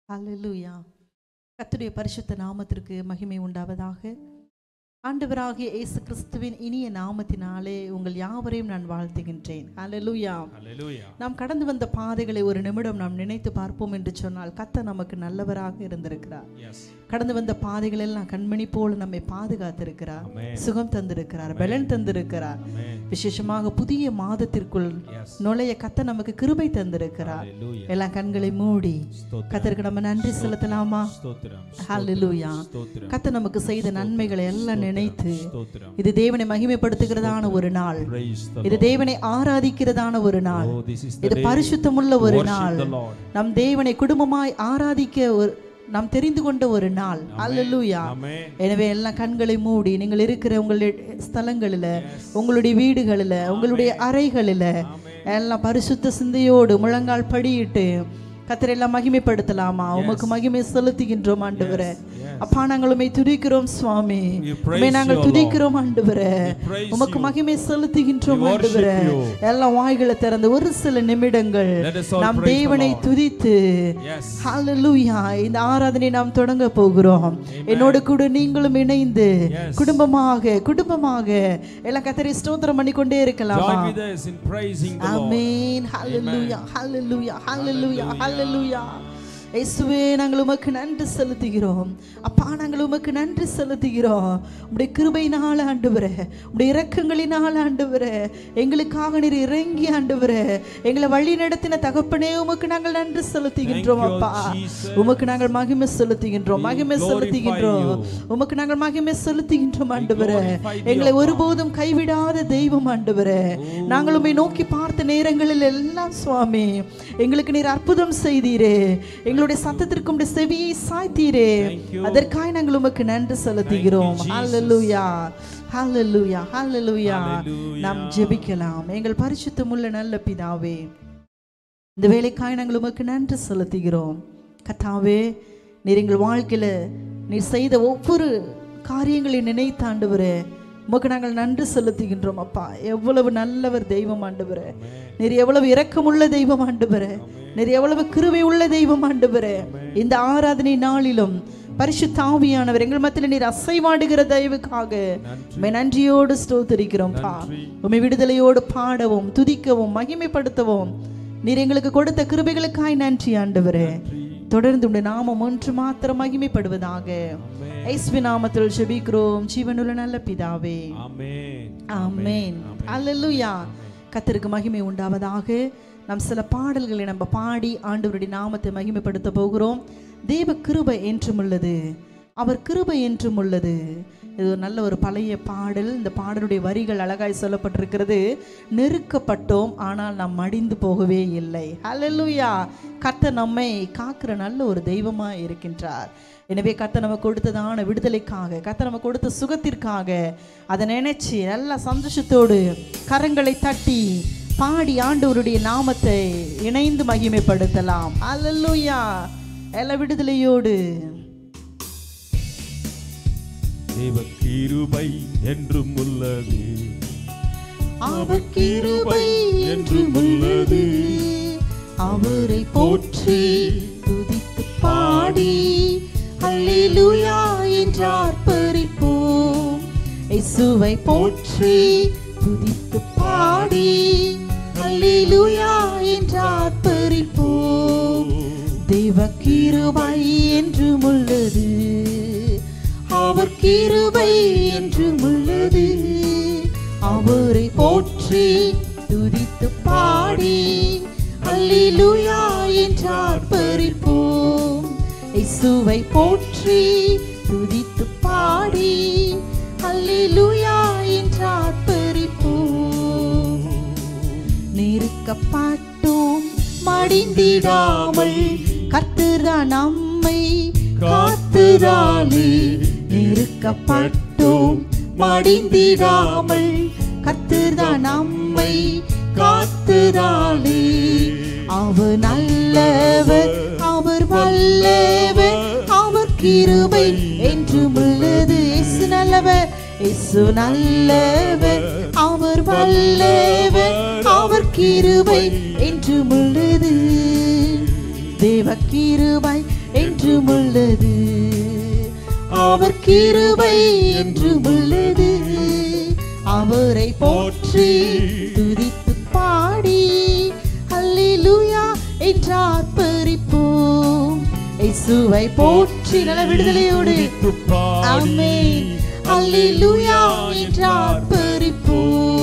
ஹல்லேலூயா. கர்த்தருடைய பரிசுத்த நாமத்திற்கு மகிமை உண்டாவதாக. ஆண்டவராகிய இயேசு கிறிஸ்துவின் இனிய நாமத்தினாலே உங்கள் யாவரையும் நான் வாழ்த்துகின்றேன். ஹல்லேலூயா. நாம் கடந்து வந்த பாதைகளை ஒரு நிமிடம் நாம் நினைத்து பார்ப்போம் என்று சொன்னால் கர்த்தர் நமக்கு நல்லவராக இருந்திருக்கிறார். கடந்து வந்த பாதைகள் எல்லாம் கண்மணி போல நம்மை பாதுகாத்திருக்கிறார், சுகம் தந்திருக்கிறார், பலன் தந்திருக்கிறார். விசேஷமாக புதிய மாதத்திற்குள் நுழைய கர்த்தர் நமக்கு கிருபை தந்திருக்கிறார். எல்லாம் கண்களை மூடி கர்த்தருக்கு நம்ம நன்றி செலுத்தலாமா? ஹல்லேலூயா. கர்த்தர் நமக்கு செய்த நன்மைகளை எல்லாம் நினைத்து இது தேவனை மகிமைப்படுத்துகிறதான ஒரு நாள், இது தேவனை ஆராதிக்கிறதான ஒரு நாள், இது பரிசுத்தமுள்ள ஒரு நாள், நம் தேவனை குடும்பமாய் ஆராதிக்க நாம் தெரிந்து கொண்ட ஒரு நாள். அல்லேலூயா. எனவே எல்லாம் கண்களை மூடி நீங்கள் இருக்கிற உங்களுடைய ஸ்தலங்களில், உங்களுடைய வீடுகளில், உங்களுடைய அறைகளில் எல்லாம் பரிசுத்த சிந்தையோடு முழங்கால் படியிட்டு கர்த்தரை எல்லாம் மகிமைப்படுத்தலாமா? உமக்கு மகிமை செலுத்துகின்றோம் ஆண்டவரே. அப்பா, நாங்கள் உம்மை துதிக்கிறோம் சுவாமி, உம்மை நாங்கள் துதிக்கிறோம் ஆண்டவரே, உமக்கு மகிமை செலுத்துகின்றோம் ஆண்டவரே. எல்லாம் வாய்களை திறந்து ஒரு சில நிமிடங்கள் நாம் தேவனை துதித்து ஹல்லேலூயா இந்த ஆராதனை நாம் தொடங்க போகிறோம். என்னோடு கூட நீங்களும் இணைந்து குடும்பமாக எல்லாம் கர்த்தரை ஸ்தோத்திரம் பண்ணிக்கொண்டே இருக்கலாமா? ஆமென். ஹல்லேலூயா, ஹல்லேலூயா, ஹல்லேலூயா, ஹல்லேலூயா. இயேசுவே, நாங்கள் உமக்கு நன்றி செலுத்துகிறோம். அப்பா, நாங்கள் உமக்கு நன்றி செலுத்துகிறோம். உம்முடைய கிருபையினால் ஆண்டவரே, உம்முடைய இரக்கங்களினால் ஆண்டவரே, எங்களுக்காக நீர் இறங்கி ஆண்டவரே எங்களை வழி நடத்தின தகப்பனே, உமக்கு நாங்கள் நன்றி செலுத்துகின்றோம். அப்பா, உமக்கு நாங்கள் மகிமை செலுத்துகின்றோம், மகிமை செலுத்துகின்றோம், உமக்கு நாங்கள் மகிமை செலுத்துகின்றோம் ஆண்டவரே. எங்களை ஒருபோதும் கைவிடாத தெய்வம் ஆண்டவரே. நாங்கள் உம்மை நோக்கி பார்த்த நேரங்களில் எல்லாம் சுவாமி எங்களுக்கு நீர் அற்புதம் செய்தீரே, எங்களுடைய சத்தத்திற்கு உம்முடைய செவியை சாய்த்தீரே. அதற்காக நாங்கள் உமக்கு நன்றி செலுத்துகிறோம். ஹல்லேலூயா, ஹல்லேலூயா, ஹல்லேலூயா. நாம் ஜெபிக்கலாம். எங்கள் பரிசுத்தமுள்ள நல்ல பிதாவே, இந்த வேளைக்காக நாங்கள் உமக்கு நன்றி செலுத்துகிறோம். கர்த்தாவே, நீர் எங்கள் வாழ்க்கையில நீர் செய்த ஒவ்வொரு காரியங்களை நினைத்து ஆண்டவரே உமக்கு நாங்கள் நன்றி செலுத்துகின்றோம். அப்பா, எவ்வளவு நல்லவர் தெய்வம் ஆண்டவரே, நீர் எவ்வளவு இரக்கமுள்ள தெய்வம் ஆண்டவரே, நீர் எவ்வளவு கிருபை உள்ள தெய்வம் ஆண்டவரே. இந்த ஆராதனை நாளிலும் பரிசுத்த ஆவியானவர் எங்கள் மத்தியில் நீர் அசைவாடுகிற தயவுக்காக உம்மை நன்றியோடு ஸ்தோத்திரிக்கிறோம்ப்பா. உம்மை விடுதலையோடு பாடவும் துதிக்கவும் மகிமைப்படுத்தவும் நீர் எங்களுக்கு கொடுத்த கிருபைகளுக்காய் நன்றி ஆண்டவரே. தொடர்ந்து உம்முடைய நாமம் ஒன்று மாத்திரம் மகிமைப்படுவதாக. இயேசுவின் நாமத்தில் ஜெபிக்கிறோம் ஜீவனுள்ள நல்ல பிதாவே. ஆமென். அல்லேலூயா. கர்த்தருக்கு மகிமை உண்டாவதாக. நாம் சில பாடல்களை நம்ம பாடி ஆண்டவருடைய நாமத்தை மகிமைப்படுத்த போகிறோம். தேவ கிருபை என்றும் உள்ளது, அவர் கிருபை என்றும் உள்ளது. இது ஒரு நல்ல ஒரு பழைய பாடல். இந்த பாடலுடைய வரிகள் அழகாய் சொல்லப்பட்டிருக்கிறது. நெருக்கப்பட்டோம் ஆனால் நாம் மடிந்து போகவே இல்லை. ஹல்லேலூயா. கர்த்தர் நம்மை காக்கிற நல்ல ஒரு தெய்வமாக இருக்கின்றார். எனவே கர்த்தர் நமக்கு கொடுத்ததான விடுதலைக்காக, கர்த்தர் நமக்கு கொடுத்த சுகத்திற்காக அதை நினைச்சு நல்ல சந்தோஷத்தோடு கரங்களை தட்டி பாடி ஆண்டவருடைய நாமத்தை இணைந்து மகிமைப்படுத்தலாம். ஹல்லேலூயா. எல்லா விடுதலையோடு. தேவ கிருபை என்றும் உள்ளது, அவர் கிருபை என்றும் உள்ளது, அவரை போற்றி துதித்து பாடி அல்லேலூயா என்று ஆர்ப்பரிப்போம். இயேசுவை போற்றி துதித்து பாடி அல்லேலூயா என்று ஆர்ப்பரிப்போம். தேவ கிருபை என்றும் உள்ளது, அவர் கிருபை என்றும் உள்ளது, அவரை போற்றி துதித்து பாடி அல்லேலூயா என்று ஆர்ப்பரிப்போம். இயேசுவை போற்றி துதித்து பாடி அல்லேலூயா என்று ஆர்ப்பரிப்போம். நெருக்கப்பட்டோம் மடிந்திடாமல் கர்த்தர் நம்மை காத்துதாலே. நெருக்கப்பட்டோம் மடிந்திடாமல் கர்த்தர் நம்மை காத்துதாலே. அவர் நல்லவர், அவர் வல்லவர், அவர் கிருபை என்றும் உள்ளது. இயேசு நல்லவர், இயேசு நல்லவர், அவர் வல்லவர், அவர் கிருபை என்றும் உள்ளது. தேவ கிருபை என்றும் உள்ளது. அவர் கிருபை என்றும் உள்ளது. அவரை போற்றி துதித்து பாடி அல்லேலூயா என்று ஆர்ப்பரிப்போம். இயேசுவை போற்றி நல்ல விடுதலையோடு ஆமென் அல்லேலூயா என்று ஆர்ப்பரிப்போம்.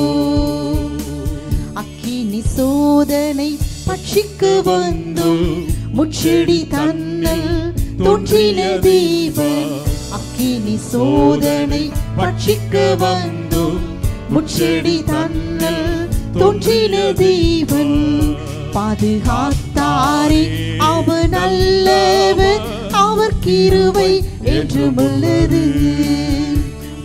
அக்கினி சோதனை பட்சிக்க வந்தும் முச்செடி தன்னல் தோன்றின தேவன். அக்கினி சோதனை பட்சிக்க வந்தும் முச்செடி தன்னல் தோன்றின தேவன். பாதுகாத்தாரே அவர் நல்லவர். அவர் கிருபை என்றும் உள்ளது.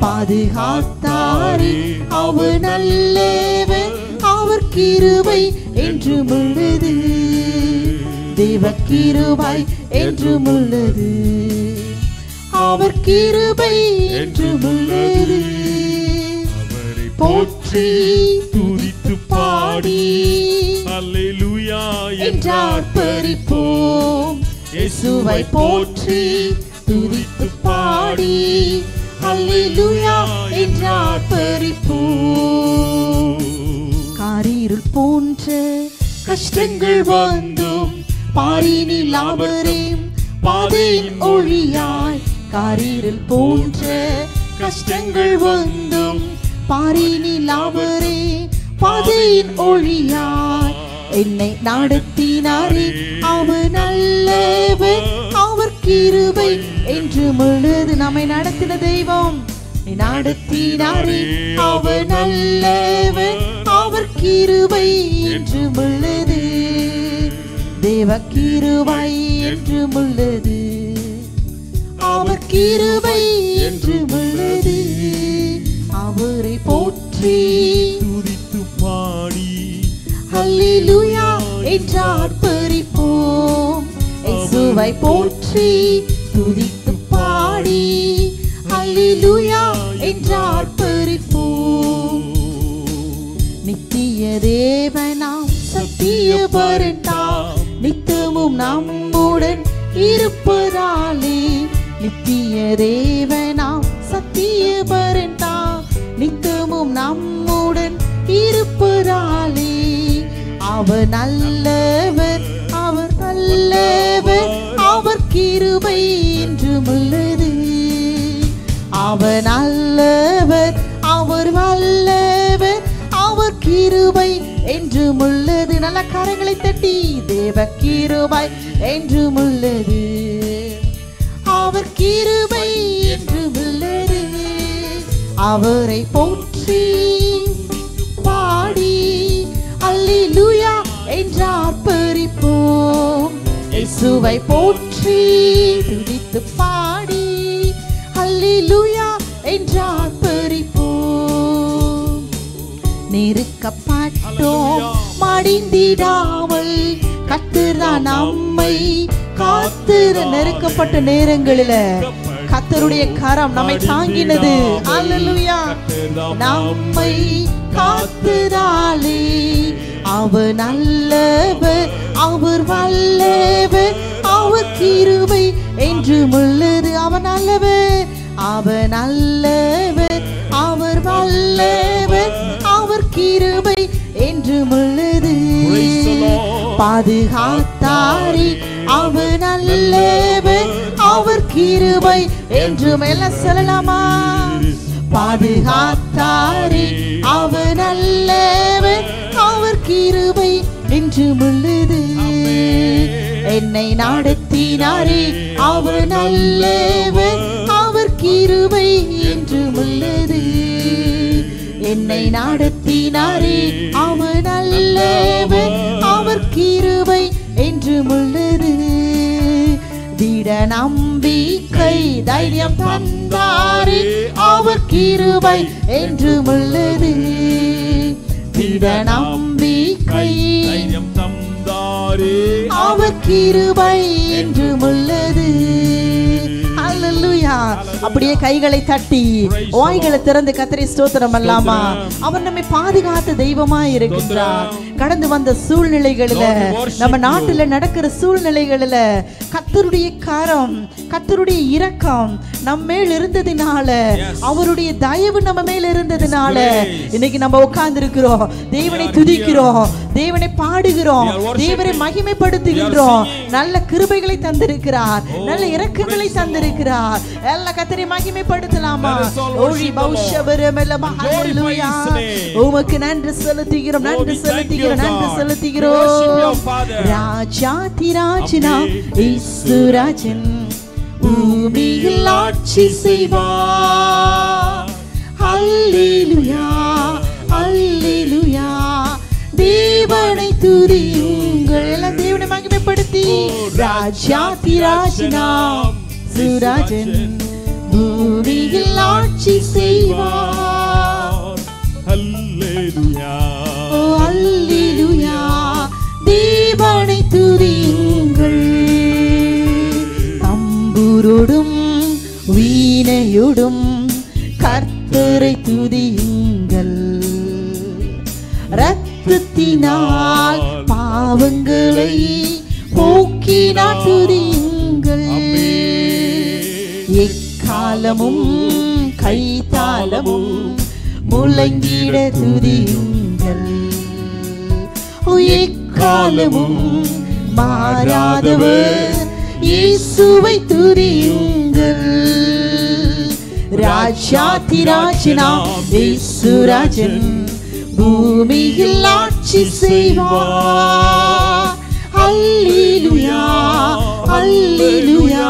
பாதுகாத்தாரே அவர் நல்லவர். அவர் கிருபை என்றும் உள்ளது. தேவ கிருபை என்றும் உள்ளது. அவர் கிருபை என்றும் உள்ளது. அவரை போற்றி துதித்து பாடி அல்லேலூயா என்று ஆர்ப்பரிப்போம். இயேசுவை போற்றி துதித்து பாடி அல்லேலூயா என்று ஆர்ப்பரிப்போம். காரிருள் போன்ற கஷ்டங்கள் வந்தும் பாரினில் அவரே பாதையின் ஒளியாய். காரிருள் போன்ற கஷ்டங்கள் வந்தும் பாரினில் அவரே பாதையின் ஒளியாய். என்னை நடத்தினாரே அவர் நல்லவர். அவர் கிருபை என்றும் உள்ளது. நம்மை நடத்தின தெய்வம் நடத்தினாரே அவர் நல்லவர். அவர் கிருபை என்றும் உள்ளது. தேவ கிருபை என்றும் உள்ளது. அவர் கிருபை என்றும் உள்ளது. அவரை போற்றி துதித்து பாடி அல்லேலூயா என்று ஆர்ப்பரிப்போம். இயேசுவை போற்றி துதித்து பாடி அல்லேலூயா என்று ஆர்ப்பரிப்போம். நித்திய தேவனாம் சத்திய பரந்தாம் நித்தமும் நம்முடன் இருப்பதாலே. நித்திய தேவனாம் சத்திய பரந்தாம் நித்தமும் நம்முடன் இருப்பதாலே. அவர் நல்லவர். அவர் நல்லவர். அவர் கிருபை என்றும் உள்ளது. அவர் நல்லவர். அவர் வல்லவர். அவர் கிருபை என்றும் உள்ளது. நல்ல கரங்களை தட்டி தேவ கிருபை என்றும் உள்ளது. அவர் கிருபை என்றும் உள்ளது. அவரை போற்றி பாடி அல்லேலூயா என்று ஆர்ப்பரிப்போம். இயேசுவை போற்றி துதித்து பாடி அல்லேலூயா என்று ஆர்ப்பரிப்போம். நெருக்கப்பட்டோம் மடிந்திடாமல் கர்த்தர் நம்மை காத்திர. நெருக்கப்பட்ட நேரங்களில கர்த்தருடைய கரம் நம்மை தாங்கினது. அல்லேலூயா. நம்மை காத்திராலே. அவர் நல்லவர். அவர் வல்லவர். அவர் கிருபை என்றும் உள்ளது. அவர் நல்லவர். அவர் நல்லவர். அவர் வல்லவர். அவர் கிருபை என்றும் உள்ளது. பாதுகாத்தாரே அவர் நல்லவர். அவர் கிருபை என்றும் எல்லாம் சொல்லலாமா? பாதுகாத்தாரே அவர் நல்லவர். அவர் கிருபை என்றும் உள்ளது. என்னை நடத்தினாரே அவர் நல்லவர். அவர் கிருபை என்றும் உள்ளது. என்னை நடத்தினாரே அவர் நல்லவர். அவர் கிருபை என்றும் உள்ளது. திட நம்பிக்கை தைரியம் தந்தாரே அவர் கிருபை என்றும் உள்ளது. திட நம்பிக்கை தைரியம் தந்தாரே அவர் கிருபை என்றும் உள்ளது. அல்லேலூயா. அப்படியே கைகளை தட்டி வாய்களை திறந்து கர்த்தரை ஸ்தோத்திரம் பண்ணலாமா? அவர் நம்மை பாதுகாத்த தெய்வமாய் இருக்கின்றார். கடந்து வந்த சூழ்நிலைகளில, நம்ம நாட்டுல நடக்கிற சூழ்நிலைகளில கர்த்தருடைய கரம், கர்த்தருடைய இரக்கம் நம்ம மேல் இருந்ததினால, அவருடைய தயவு நம்ம மேல் இருந்ததினால இன்னைக்கு நம்ம உட்கார்ந்து இருக்கிறோம். தேவனை துதிக்கிறோம், தேவனை பாடுகிறோம், தேவனை மகிமைப்படுத்துகின்றோம். நல்ல கிருபைகளை தந்திருக்கிறார், நல்ல இரக்கங்களை தந்திருக்கிறார். எல்லா கர்த்தரை மகிமைப்படுத்தலாமா? ஓடி பௌஷபரமலமா. ஹல்லேலூயா. உமக்கு நன்றி செலுத்துகிறோம், நன்றி செலுத்துகிறோம், நன்றி செலுத்துகிறோம். ராஜாதிராஜனா இயேசுராஜன் பூமியில் ஆட்சி செய்வார். ஹல்லேலூயா, ஹல்லேலூயா. தேவனை துதியுங்கள். எல்லாம் தேவனை மகிமைப்படுத்தி. ராஜாதிராஜனாம் சுராஜன் பூமியில் ஆட்சி செய்வார். ஹல்லேலூயா, ஹல்லேலூயா. தேவனை துதியுங்கள். தம்புரோடும் வீணையோடும் கர்த்தரை துதியுங்கள். இரத்தத்தினால் பாவங்களை போக்கினார் துதியுங்கள். எக்காலமும் கைத்தாளமும் முழங்கிட துதியுங்கள். எக்காலமும் மாறாதவர் இயேசுவை துதியுங்கள். ராஜாதிராஜனாம் இயேசுராஜன் பூமியில் ஆட்சி செய்வார். ஹல்லேலூயா, ஹல்லேலூயா.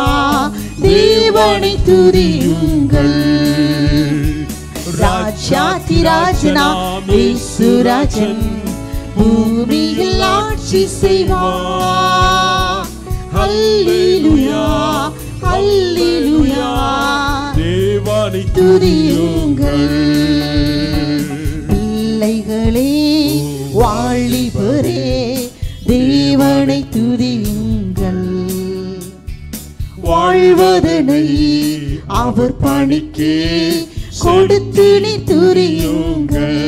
தேவனை துதியுங்கள். ராஜாதிராஜனாம் இயேசுராஜன் பூமியில் ஆட்சி செய்வார். ஹல்லேலூயா, ஹல்லேலூயா. தேவனை துதியுங்கள். பிள்ளைகளே, வாலிபரே, தேவனை துதியுங்கள். வாழ்வதனை அவர் பணிக்கு கொடுத்து நீ துதியுங்கள்.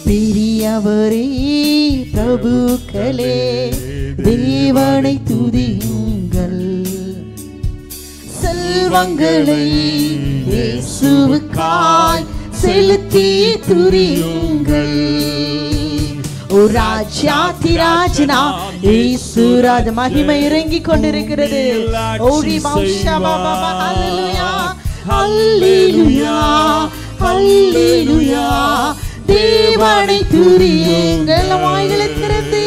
பெரியவரே, பிரபுக்களே, தேவனை துதியுங்கள். செல்வங்களை இயேசுவுக்காய் செலுத்தி துதியுங்கள். ஓ ராஜாதிராஜனா இயேசுராஜ. மகிமை இறங்கி கொண்டிருக்கிறது. ஓடி பௌஷபா. ஹல்லேலூயா, ஹல்லேலூயா, ஹல்லேலூயா. தேவனை துதியுங்கள். வாய்களை திறந்து.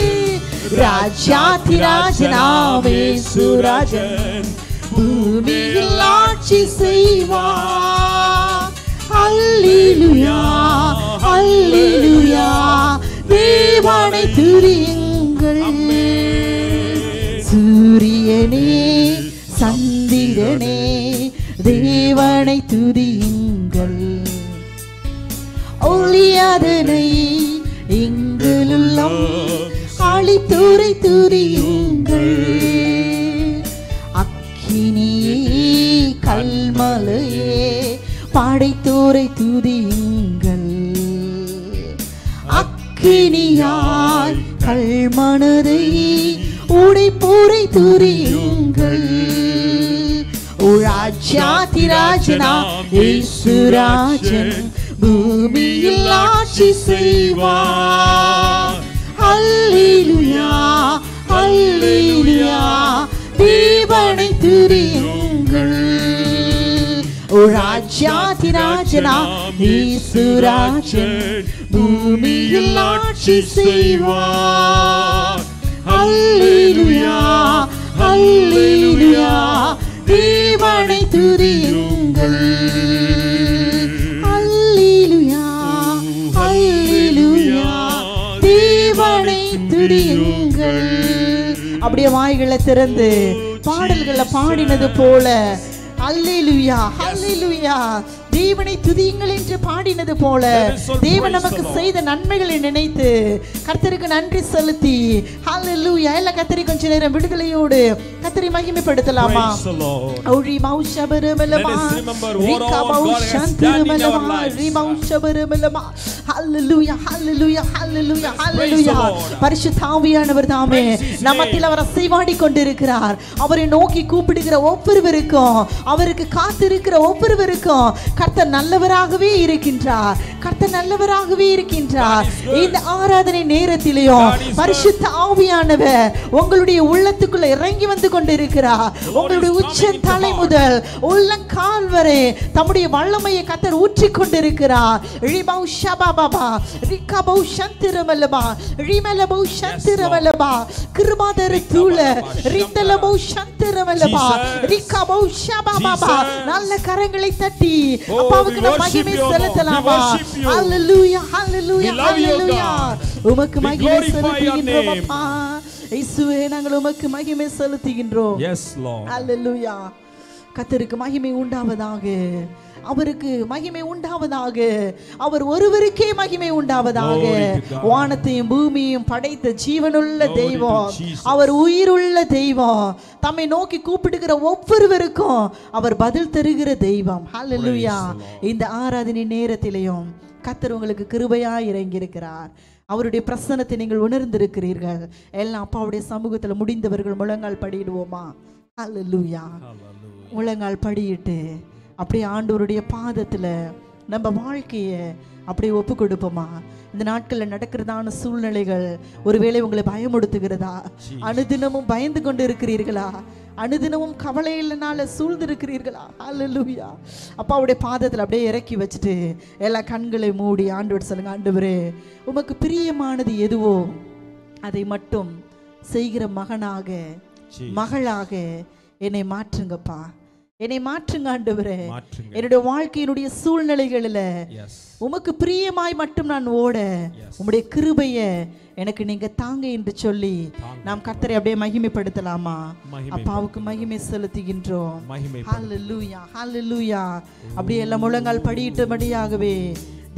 ராஜாதிராஜனாம் இயேசுராஜன் பூமியில் ஆட்சி செய்வார். ஹல்லேலூயா, ஹல்லேலூயா. தேவனை துதியுங்கள். சூரியனே, சந்திரனே, தேவனை துதியுங்கள். ஒளியதனை எங்களுள்ளம் அழித்துரை துதியுங்கள். அக்கினியே, கல்மலையே, படைத்தோரை துதியுங்கள். அக்கினியாய் கல்மனதை உடைப்போரை துதியுங்கள். ராஜாதிராஜனாம் இயேசுராஜன் பூமியில் ஆட்சி செய்வார். ஹல்லேலூயா, ஹல்லேலூயா. தேவனை துதியுங்கள். ராஜாதிராஜனாம் இயேசுராஜன் பூமியில் ஆட்சி செய்வார். ஹல்லேலூயா, ஹல்லேலூயா. தேவனை துதியுங்கள். ஹல்லேலூயா, ஹல்லேலூயா. தேவனை துதியுங்கள். அப்படியே வாய்களை திறந்து பாடல்களை பாடினது போல ஹல்லேலூயா, ஹல்லேலூயா. தேவனை துதியுங்கள் என்று பாடினது போல தேவன் நமக்கு செய்த நன்மைகளை நினைத்து கர்த்தருக்கு நன்றி செலுத்தி ஹalleluya எல்லா கர்த்தரை கொஞ்ச நேரம் விடுதலையோடு கர்த்தரை மகிமைப்படுத்தலாமா? ஓரி மௌஷபரமலமா ரிகா மௌஷந்திரமலமா ரிமௌஷபரமலமா ஹalleluya ஹalleluya ஹalleluya ஹalleluya. பரிசுத்த ஆவியானவர் தாமே நம்மத்தில் அவர் அசைவாடி கொண்டிருக்கிறார். அவரை நோக்கி கூப்பிடுகிற ஒவ்வொருவருக்கும், அவருக்கு காத்திருக்கிற ஒவ்வொருவருக்கும் கர்த்தர் நல்லவராகவே இருக்கின்றார். கர்த்தர் நல்லவராகவே இருக்கின்றார். இந்த ஆராதனை நேரத்திலேயும் பரிசுத்த ஆவியானவர் உங்களுடைய உள்ளத்துக்குள்ள இறங்கி வந்து கொண்டிருக்கிறார். உங்களுடைய உச்ச தலை முதல் உள்ளங்கால் வரை தம்முடைய வல்லமையை கர்த்தர் ஊற்றி கொண்டிருக்கிறார். ரிபௌ ஷபாபா ரிகபௌ சந்திரமலபா ரிமலபௌ சந்திரமலபா கிருபாதர தூள ரித்தலபௌ சந்திரமலபா ரிகபௌ ஷபாபா. நல்ல கரங்களை தட்டி அப்பாவுக்கு நாம் மகிமை செலுத்தலாமா? ஹalleluya ஹalleluya ஹalleluya. உமக்கு மகிமை செலுத்துகின்றோம் அப்பா. இயேசுவே நாங்கள் உமக்கு மகிமை செலுத்துகின்றோம். Yes Lord. ஹalleluya. கர்த்தருக்கு மகிமை உண்டாவதாக, அவருக்கு மகிமை உண்டாவதாக, அவர் ஒருவருக்கே மகிமை உண்டாவதாக. வானத்தையும் பூமியையும் படைத்த ஜீவனுள்ள தெய்வம், அவர் உயிருள்ள தெய்வம், தம்மை நோக்கி கூப்பிடுகிற ஒவ்வொருவருக்கும் அவர் பதில் தருகிற தெய்வம். ஹalleluya. இந்த ஆராதனை நேரத்திலேயும் கர்த்தர் உங்களுக்கு கிருபையாய் இறங்கி இருக்கிறார். அவருடைய பிரசன்னத்தை நீங்கள் உணர்ந்திருக்கிறீர்கள். எல்லாம் அப்பாவுடைய சமூகத்தில் முடிந்தவர்கள் முழங்கால் படியிடுவோமா? ஹalleluya. முழங்கால் படியிட்டு அப்படியே ஆண்டவருடைய பாதத்தில் நம்ம வாழ்க்கையை அப்படியே ஒப்பு கொடுப்போமா? இந்த நாட்களில் நடக்கிறதான சூழ்நிலைகள் ஒருவேளை உங்களை பயமுடுத்துகிறதா? அனுதினமும் பயந்து கொண்டு இருக்கிறீர்களா? அனுதினமும் கவலையினால சூழ்ந்து இருக்கிறீர்களா? ஹalleluya. அப்பாவுடைய பாதத்தில் அப்படியே இறக்கி வச்சுட்டு எல்லா கண்களை மூடி ஆண்டவர் சொல்லுங்க, ஆண்டவரே உமக்கு பிரியமானது எதுவோ அதை மட்டும் செய்கிற மகனாக மகளாக என்னை மாற்றுங்கப்பா. என்னை மாற்றுங்க ஆண்டவரே. என்னுடைய வாழ்க்கையினுடைய சூழ்நிலைகளில் உமக்கு பிரியமாய் மட்டும் நான் ஓட உம்முடைய கிருபையை எனக்கு நீங்க தாங்க என்று சொல்லி நாம் கர்த்தரை அப்படியே மகிமைப்படுத்தலாமா? அப்பாவுக்கு மகிமை செலுத்துகின்றோம். ஹalleluya ஹalleluya. அப்படியே எல்லாம் முழங்கால் படியிட்டபடியாகவே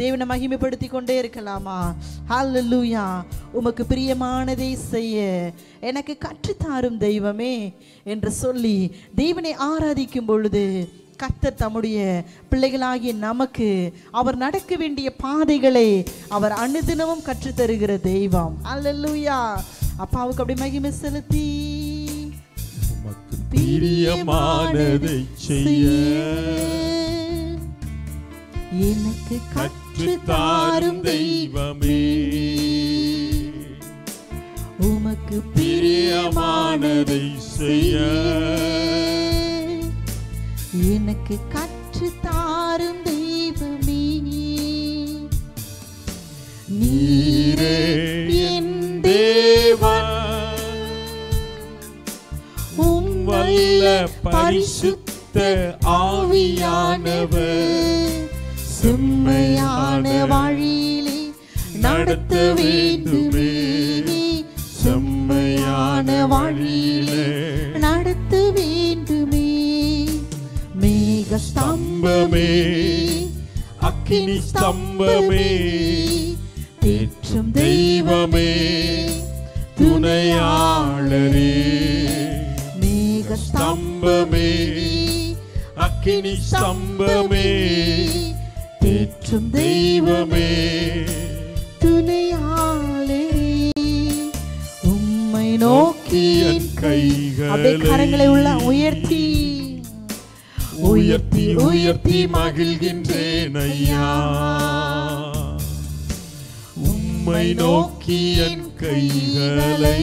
தேவனை மகிமைப்படுத்தி கொண்டே இருக்கலாமா? ஹalleluya. உமக்கு பிரியமானதை செய்ய எனக்கு கற்றுத்தாரும் தெய்வமே என்று சொல்லி தேவனை ஆராதிக்கும் பொழுது கர்த்தர் தம்முடைய பிள்ளைகளாகிய நமக்கு அவர் நடக்க வேண்டிய பாதைகளை அவர் அனுதினமும் கற்றுத்தருகிற தெய்வம். ஹalleluya. அப்பாவுக்கு அப்படி மகிமை செலுத்தி உமக்கு பிரியமானதை செய்ய எனக்கு கற்றுத்தாரும் தெய்வமே, உமக்கு பிரியமானதை செய்ய எனக்கு கற்றுத்தாரும் தெய்வமே, நீரே என் தேவன், உம் வல்ல பரிசுத்த ஆவியானவர் செம்மையான வழியிலே நடத்த வேண்டுமே, செம்மையான வழியிலே நடத்த வேண்டுமே. மேக ஸ்தம்பமே அக்கினி ஸ்தம்பமே தேற்றும் தெய்வமே துணையாளரே, மேக ஸ்தம்பமே அக்கினி ஸ்தம்பமே தேற்றும் தெய்வமே துணையாளரே. உம்மை நோக்கி என் கைகளை கரங்களை உள்ள உயர்த்தி உயர்த்தி உயர்த்தி மகிழ்கின்றேன் ஐயா. உம்மை நோக்கி என் கைகளை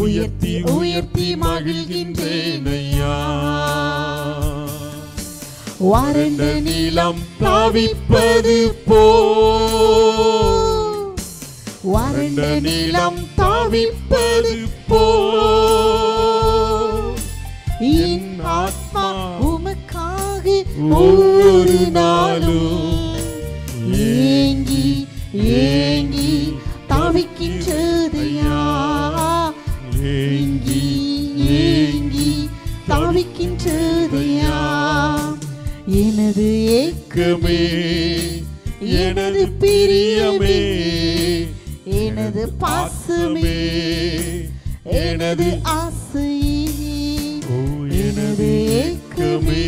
உயர்த்தி உயர்த்தி மகிழ்கின்றேன் ஐயா. வறண்ட நிலம் தவிப்பது போல், வறண்ட நிலம் தவிப்பது போல் என் ஆத்மா உமக்காக ஒவ்வொரு நாளும் ஏங்கி ஏங்கி தவிக்கின்றதையா, ஏங்கி ஏங்கி தவிக்கின்றதையா. எனது ஏக்கமே எனது பிரியமே எனது பாசமே எனது ஆசையே எனது ஏக்கமே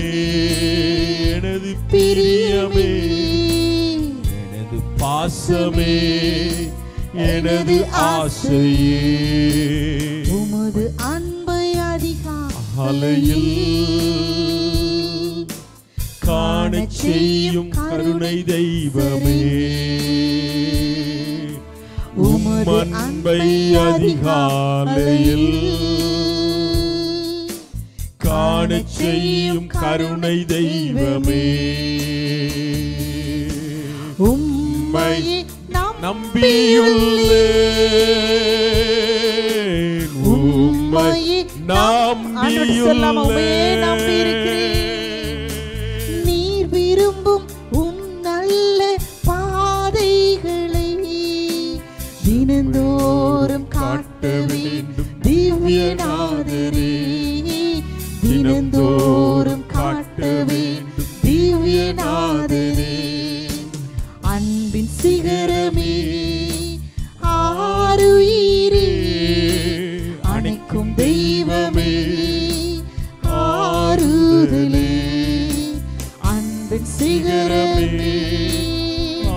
எனது பிரியமே எனது பாசமே எனது ஆசையே உமது அன்பை அதிகாலையில் அலையில் காணச் செய்யும் கருணை தெய்வமே உமது அன்பை அதிகாலையில் காணச் செய்யும் கருணை தெய்வமே உம்மையே நம்பியுள்ளேன் உம்மையே நம்பியுள்ளேன் நீர் விரும்பும் உம் நல்ல பாதைகளை தினந்தோறும் காட்ட வேண்டும் திவ்யநாதரே தினந்தோறும் காட்ட வேண்டும் திவ்யநாதரே அன்பின் சிகரமே ஆருயிரே அணைக்கும் தெய்வமே ஆறுதலே அன்பின் சிகரமே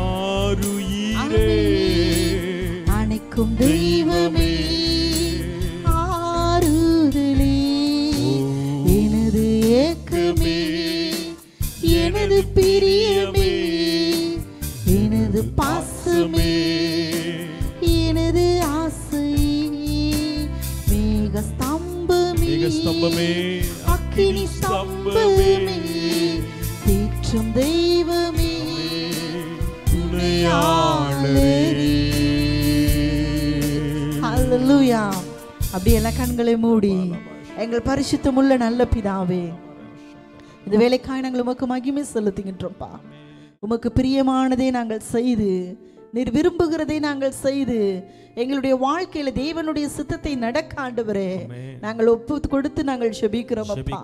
ஆருயிரே அணைக்கும் தெய்வமே ஆறுதலே எனது ஏக்கமே எனது பிரியமே எனது பாசமே எனது ஆசையே மேகஸ்தம்பமே அக்கினி ஸ்தம்பமே தேற்றும் தெய்வமே துணையாளரே. ஹல்லேலூயா. அப்படியே எல்லா கண்களை மூடி எங்கள் பரிசுத்தமுள்ள நல்ல பிதாவே, இந்த வேலைக்காய் நாங்கள் உமக்கு மகிமை செலுத்துகின்றோம்ப்பா. உமக்கு பிரியமானதை நாங்கள் செய்து, நீர் விரும்புகிறதை நாங்கள் செய்து, எங்களுடைய வாழ்க்கையில தேவனுடைய சித்தத்தை நடக்க ஆண்டவரே நாங்கள் ஒப்பு கொடுத்து நாங்கள் செபிக்கிறோம் அப்பா.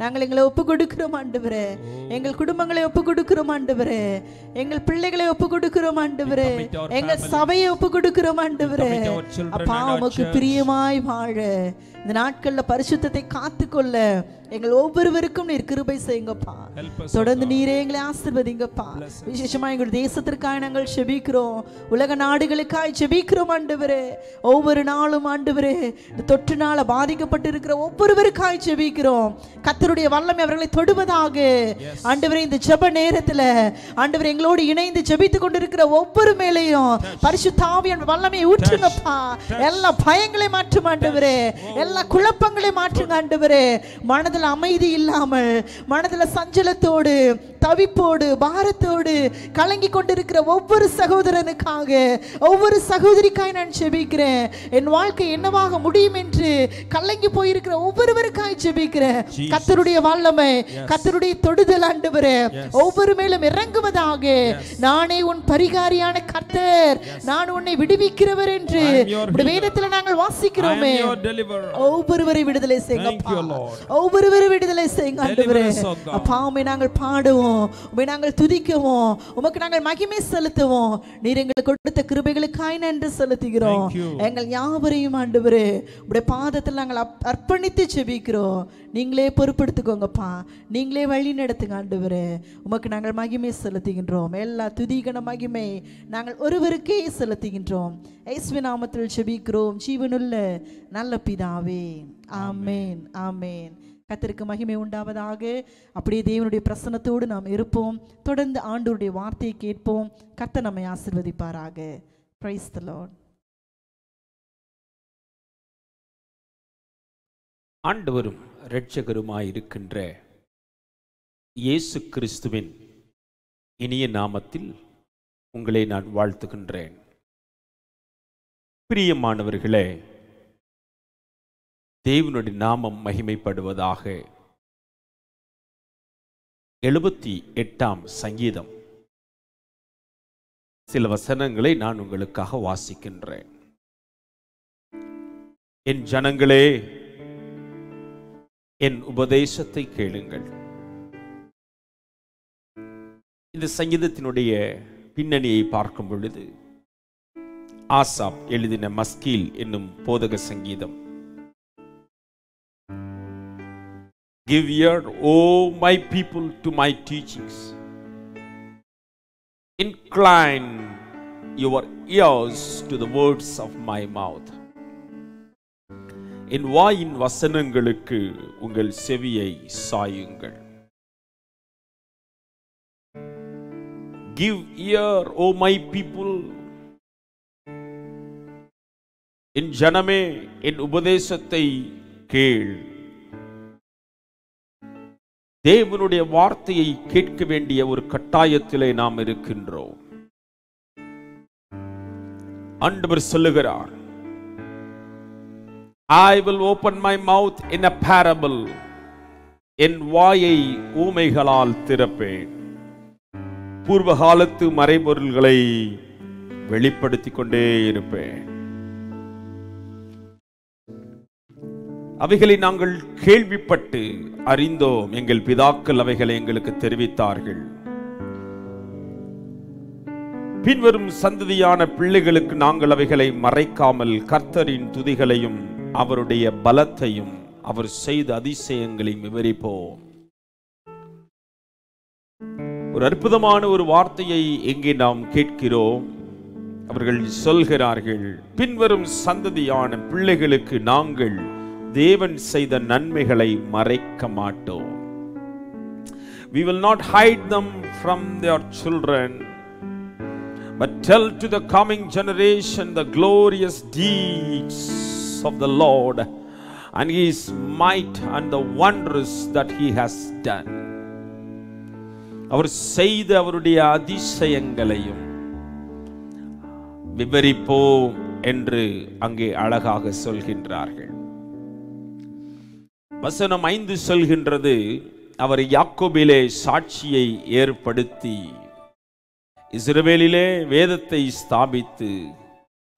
நாங்கள் எங்களை ஒப்பு கொடுக்கிறோம் ஆண்டவரே, எங்கள் குடும்பங்களை ஒப்பு கொடுக்கிறோம் ஆண்டவரே, எங்கள் பிள்ளைகளை ஒப்பு கொடுக்கிறோம் ஆண்டவரே, எங்கள் சபையை ஒப்பு கொடுக்கிறோம் ஆண்டவரே. அப்பா உமக்கு பிரியமாய் வாழ இந்த நாட்கள்ல பரிசுத்தத்தை காத்துக்கொள்ள எங்கள் ஒவ்வொருவருக்கும் நீர் கிருபை செய்யுங்கப்பா. தொடர்ந்து நீரே எங்களை ஆசீர்வதிங்கப்பா. விசேஷமா எங்கள் தேசத்திற்காக நாங்கள் செபிக்கிறோம், உலக நாடுகளுக்காய் செபிக்கிறோம் ஆண்டவரே. ஒவ்வொரு நாளும் ஆண்டவரே இந்த தொற்று நாள பாதிக்கப்பட்டிருக்கிற ஒவ்வொருவருக்காய் செபிக்கிறோம். கர்த்தருடைய வல்லமை அவர்களை தொடுவதாக ஆண்டவரே. இந்த ஜெப நேரத்துல ஆண்டவரே எங்களோடு இணைந்து ஜெபித்துக் கொண்டிருக்கிற ஒவ்வொரு மேலையும் பரிசுத்த ஆவியின் வல்லமையை ஊற்றுங்கப்பா. எல்லா பயங்களை மாற்றும் ஆண்டவரே, எல்லா குழப்பங்களை மாற்றுங்க ஆண்டவரே. மனதில் அமைதி இல்லாமல், மனதில் சஞ்சலத்தோடு, தவிப்போடு, பாரத்தோடு கலங்கி கொண்டிருக்கிற ஒவ்வொரு சகோதரனுக்காக, ஒவ்வொரு சகோதரிக்காய் நான் ஜெபிக்கிறேன். என் வாழ்க்கை என்னவாக முடியும் என்று கலங்கி போயிருக்கிற ஒவ்வொருவருக்காய் ஜெபிக்கிறேன். கர்த்தருடைய வல்லமை, கர்த்தருடைய தொடுதல் ஆண்டவரே ஒவ்வொரு மேலும் இறங்குவதாக. நானே உன் பரிகாரியான கர்த்தர், நான் உன்னை விடுவிக்கிறவர் என்று வேதத்தில் நாங்கள் வாசிக்கிறோமே. ஒவ்வொருவரை விடுதலை செய்யுங்கப்பா, ஒவ்வொருவரை விடுதலை செய்யுங்க ஆண்டவரே. அப்பா உம்மை நாங்கள் பாடுவோம், உம்மை நாங்கள் துதிக்குவோம், உமக்கு நாங்கள் மகிமை செலுத்துவோம். நீர் எங்களுக்கு கொடுத்த கிருபைகளுக்காய் நன்றி செலுத்துகிறோம். எங்கள் யாவரையும் ஆண்டவரே உம்முடைய பாதத்தில் நாங்கள் அர்ப்பணித்து ஜெபிக்கிறோம். நீங்களே பொறுப்பெடுத்துக்கோங்கப்பா, நீங்களே வழி நடத்துங்க ஆண்டவரே. உமக்கு நாங்கள் மகிமை செலுத்துகின்றோம். எல்லா துதிகன மகிமை நாங்கள் ஒருவருக்கே செலுத்துகின்றோம். இயேசுவின் நாமத்தில் ஜெபிக்கிறோம் ஜீவனுள்ள நல்ல பிதாவே. ஆமென், ஆமென். கர்த்தருக்கு மகிமை உண்டாவதாக. அப்படியே தேவனுடைய பிரசன்னத்தோடு நாம் இருப்போம். தொடர்ந்து ஆண்டவருடைய வார்த்தையை கேட்போம். கர்த்தர் நம்மை ஆசீர்வதிப்பாராக. Praise the Lord. ஆண்டவரும் இரட்சகருமாயிருக்கின்ற இயேசு கிறிஸ்துவின் இனிய நாமத்தில் உங்களை நான் வாழ்த்துகின்றேன். பிரியமானவர்களே, தேவனுடைய நாமம் மகிமைப்படுவதாக. 78ஆம் சங்கீதம் சில வசனங்களை நான் உங்களுக்காக வாசிக்கின்றேன். என் ஜனங்களே, என் உபதேசத்தை கேளுங்கள். இந்த சங்கீதத்தினுடைய பின்னணியை பார்க்கும் பொழுது ஆசாப் எழுதின மஸ்கீல் என்னும் போதக சங்கீதம். Give ear, O my people, to my teachings. Incline your ears to the words of my mouth. என் வாயின் வசனங்களுக்கு உங்கள் செவியை சாயுங்கள். Give ear, O my people. என் ஜனமே, என் உபதேசத்தை கேள். தேவனுடைய வார்த்தையை கேட்க வேண்டிய ஒரு கட்டாயத்திலே நாம் இருக்கின்றோம். ஆண்டவர் சொல்லுகிறார், I will open my mouth in a parable. என் வாயை ஊமைகளால் திறப்பேன். பூர்வ காலத்து மறைபொருள்களை வெளிப்படுத்திக் கொண்டே இருப்பேன். அவைகளை நாங்கள் கேள்விப்பட்டு அறிந்தோம். எங்கள் பிதாக்கள் அவைகளை எங்களுக்கு தெரிவித்தார்கள். பின்வரும் சந்ததியான பிள்ளைகளுக்கு நாங்கள் அவைகளை மறைக்காமல் கர்த்தரின் துதிகளையும் அவருடைய பலத்தையும் அவர் செய்த அதிசயங்களையும் விவரிப்போம். ஒரு அற்புதமான ஒரு வார்த்தையை எங்கே நாம் கேட்கிறோம். அவர்கள் சொல்கிறார்கள், பின்வரும் சந்ததியான பிள்ளைகளுக்கு நாங்கள் தேவன் செய்த நன்மைகளை மறைக்க மாட்டோம். We will not hide them from their children, but tell to the coming generation the glorious deeds of the Lord and his might and the wonders that he has done. அவர் செய்த அவருடைய அதிசயங்களையும் விவரிப்போம் என்று அங்கே அழகாக சொல்கின்றார்கள். வசனம் 5 சொல்கின்றது, அவர் யாக்கோபிலே சாட்சியை ஏற்படுத்தி இஸ்ரவேலிலே வேதத்தை ஸ்தாபித்து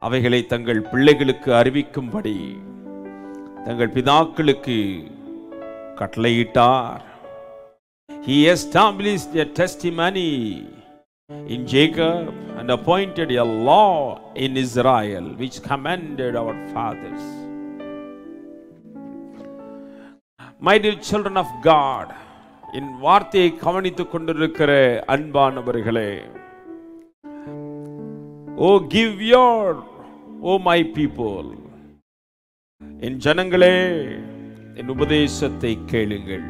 அவைகளை தங்கள் பிள்ளைகளுக்கு அறிவிக்கும்படி தங்கள் பிதாக்களுக்கு கட்டளையிட்டார். He established a testimony in Jacob and appointed a law in Israel which commanded our fathers. My dear children of God, in வார்த்தையை கவனித்துக் கொண்டிருக்கிற அன்பானவர்களே, Oh, give your, oh my people, என் ஜனங்களே, என் உபதேசத்தை கேளுங்கள்.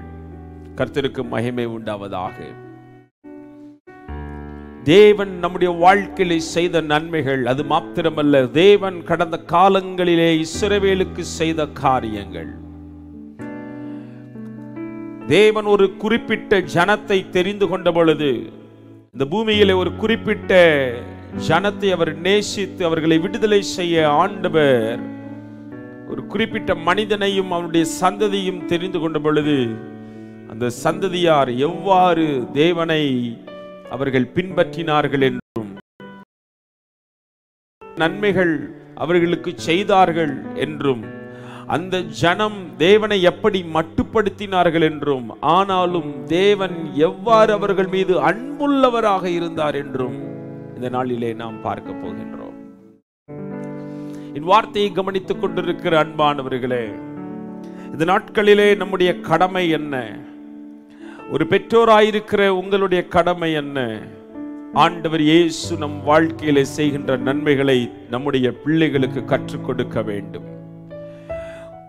கர்த்தருக்கு மகிமை உண்டாவதாக. தேவன் நம்முடைய வாழ்க்கையிலே செய்த நன்மைகள் அது மாத்திரமல்ல, தேவன் கடந்த காலங்களிலே இஸ்ரவேலுக்கு செய்த காரியங்கள். தேவன் ஒரு குறிப்பிட்ட ஜனத்தை தெரிந்து கொண்ட பொழுது, இந்த பூமியிலே ஒரு குறிப்பிட்ட ஜனத்தை அவர் நேசித்து அவர்களை விடுதலை செய்ய ஆண்டவர் ஒரு குறிப்பிட்ட மனிதனையும் அவருடைய சந்ததியும் தெரிந்து கொண்ட பொழுது, அந்த சந்ததியார் எவ்வாறு தேவனை அவர்கள் பின்பற்றினார்கள் என்றும் நன்மைகள் அவர்களுக்கு செய்தார்கள் என்றும், அந்த ஜனம் தேவனை எப்படி மட்டுப்படுத்தினார்கள் என்றும், ஆனாலும் தேவன் எவ்வாறு அவர்கள் மீது அன்புள்ளவராக இருந்தார் என்றும் இந்த நாளிலே நாம் பார்க்க போகின்றோம். இந்த வார்த்தையை கவனித்துக் கொண்டிருக்கிற அன்பானவர்களே, இந்த நாட்களிலே நம்முடைய கடமை என்ன? ஒரு பெற்றோராயிருக்கிற உங்களுடைய கடமை என்ன? ஆண்டவர் இயேசு நம் வாழ்க்கையிலே செய்கின்ற நன்மைகளை நம்முடைய பிள்ளைகளுக்கு கற்றுக் கொடுக்க வேண்டும்.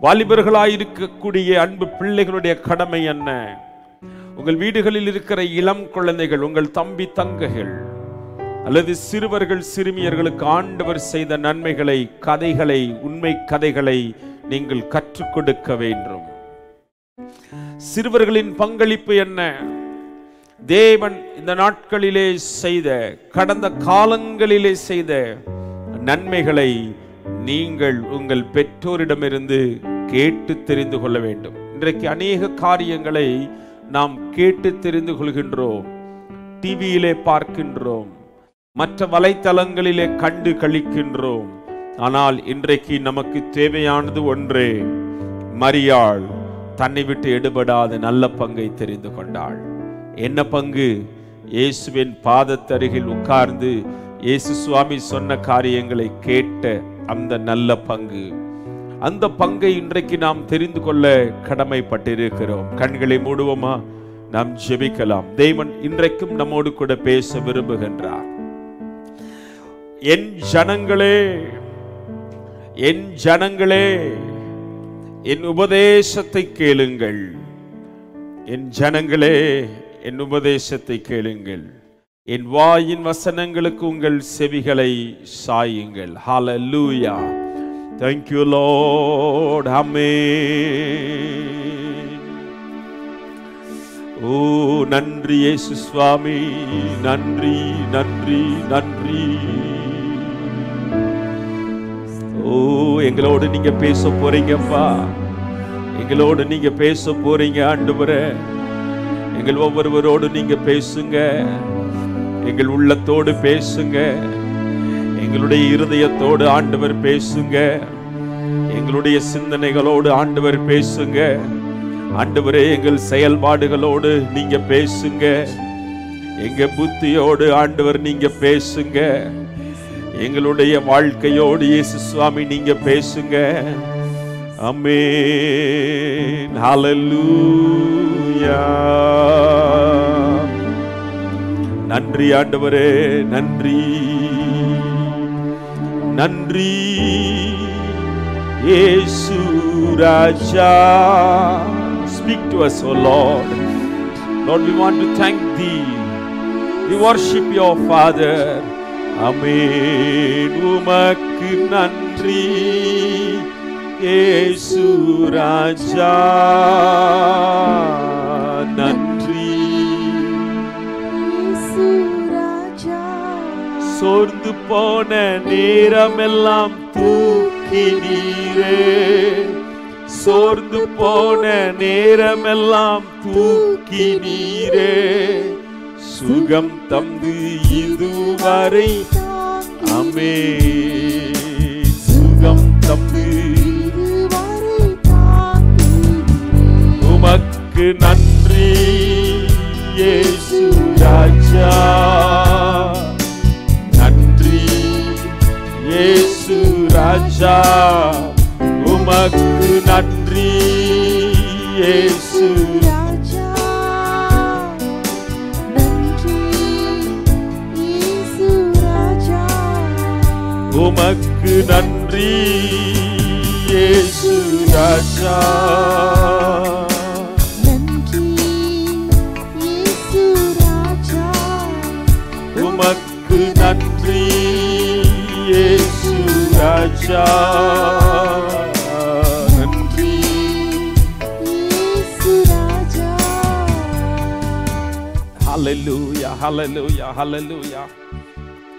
வாலிபர்களாயிருக்கக்கூடிய அன்பு பிள்ளைகளுடைய கடமை என்ன? உங்கள் வீடுகளில் இருக்கிற இளம் குழந்தைகள், உங்கள் தம்பி தங்கைகள் அல்லது சிறுவர்கள் சிறுமியர்களுக்கு ஆண்டவர் செய்த நன்மைகளை, கதைகளை, உண்மை கதைகளை நீங்கள் கற்றுக் கொடுக்க வேண்டும். சிறுவர்களின் பங்களிப்பு என்ன? தேவன் இந்த நாட்களிலே செய்த, கடந்த காலங்களிலே செய்த நன்மைகளை நீங்கள் உங்கள் பெற்றோரிடமிருந்து கேட்டு தெரிந்து கொள்ள வேண்டும். இன்றைக்கு அநேக காரியங்களை நாம் கேட்டு தெரிந்து கொள்கின்றோம், டிவியிலே பார்க்கின்றோம், மற்ற வலைத்தளங்களிலே கண்டு கழிக்கின்றோம். ஆனால் இன்றைக்கு நமக்கு தேவையானது ஒன்றே. மரியாள் தன்னை விட்டு எடுபடாத நல்ல பங்கை தெரிந்து கொண்டாள். என்ன பங்கு? இயேசுவின் பாதத்தருகில் உட்கார்ந்து இயேசு சுவாமி சொன்ன காரியங்களை கேட்ட அந்த நல்ல பங்கு, அந்த பங்கை இன்றைக்கு நாம் தெரிந்து கொள்ள கடமைப்பட்டிருக்கிறோம். கண்களை மூடுவோமா? நாம் ஜெபிக்கலாம். தேவன் இன்றைக்கும் நம்மோடு கூட பேச விரும்புகின்றார். என் ஜனங்களே, என் ஜனங்களே, என் உபதேசத்தை கேளுங்கள். என் ஜனங்களே, என் உபதேசத்தை கேளுங்கள். என் வாயின் வசனங்களுக்கு உங்கள் செவிகளை சாயுங்கள். ஹல்லேலூயா. Thank you Lord. Amen. ஓ நன்றி இயேசு சுவாமி, நன்றி நன்றி நன்றி. ஓ எங்களோடு நீங்க பேச போறீங்கப்பா, எங்களோடு நீங்க பேச போறீங்க ஆண்டவரே. எங்கள் ஒவ்வொருவரோடு நீங்க பேசுங்க, எங்கள் உள்ளத்தோடு பேசுங்க, எங்களுடைய இருதயத்தோடு ஆண்டவர் பேசுங்க, எங்களுடைய சிந்தனைகளோடு ஆண்டவர் பேசுங்க. ஆண்டவரே எங்கள் செயல்பாடுகளோடு நீங்க பேசுங்க, எங்க புத்தியோடு ஆண்டவர் நீங்க பேசுங்க, எங்களுடைய வாழ்க்கையோடு இயேசு சுவாமி நீங்க பேசுங்க. ஆமென். ஹல்லேலூயா. நன்றி ஆண்டவரே, நன்றி நன்றி இயேசு ராஜா. Speak to us, O Lord. Lord, we want to thank Thee. We worship Your Father. Amen. உமக்கு நன்றி இயேசு ராஜா, நன்றி. சோர்ந்து போன நேரமெல்லாம் தூக்கி நீரே, சோர்ந்து போன நேரமெல்லாம் தூக்கி நீரே, சுகம் தந்து இதுவரை. ஆமென். சுகம் தந்து உமக்கு நன்றி இயேசு ராஜா, நன்றி இயேசு ராஜா, உமக்கு நன்றி இயேசு ராஜா, நன்றி இயேசு ராஜா, உமக்கு நன்றி இயேசு ராஜா, நன்றி இயேசு ராஜா, உமக்கு நன்றி இயேசு ராஜா, நன்றி இயேசு ராஜா. ஹல்லேலூயா, ஹல்லேலூயா, ஹல்லேலூயா.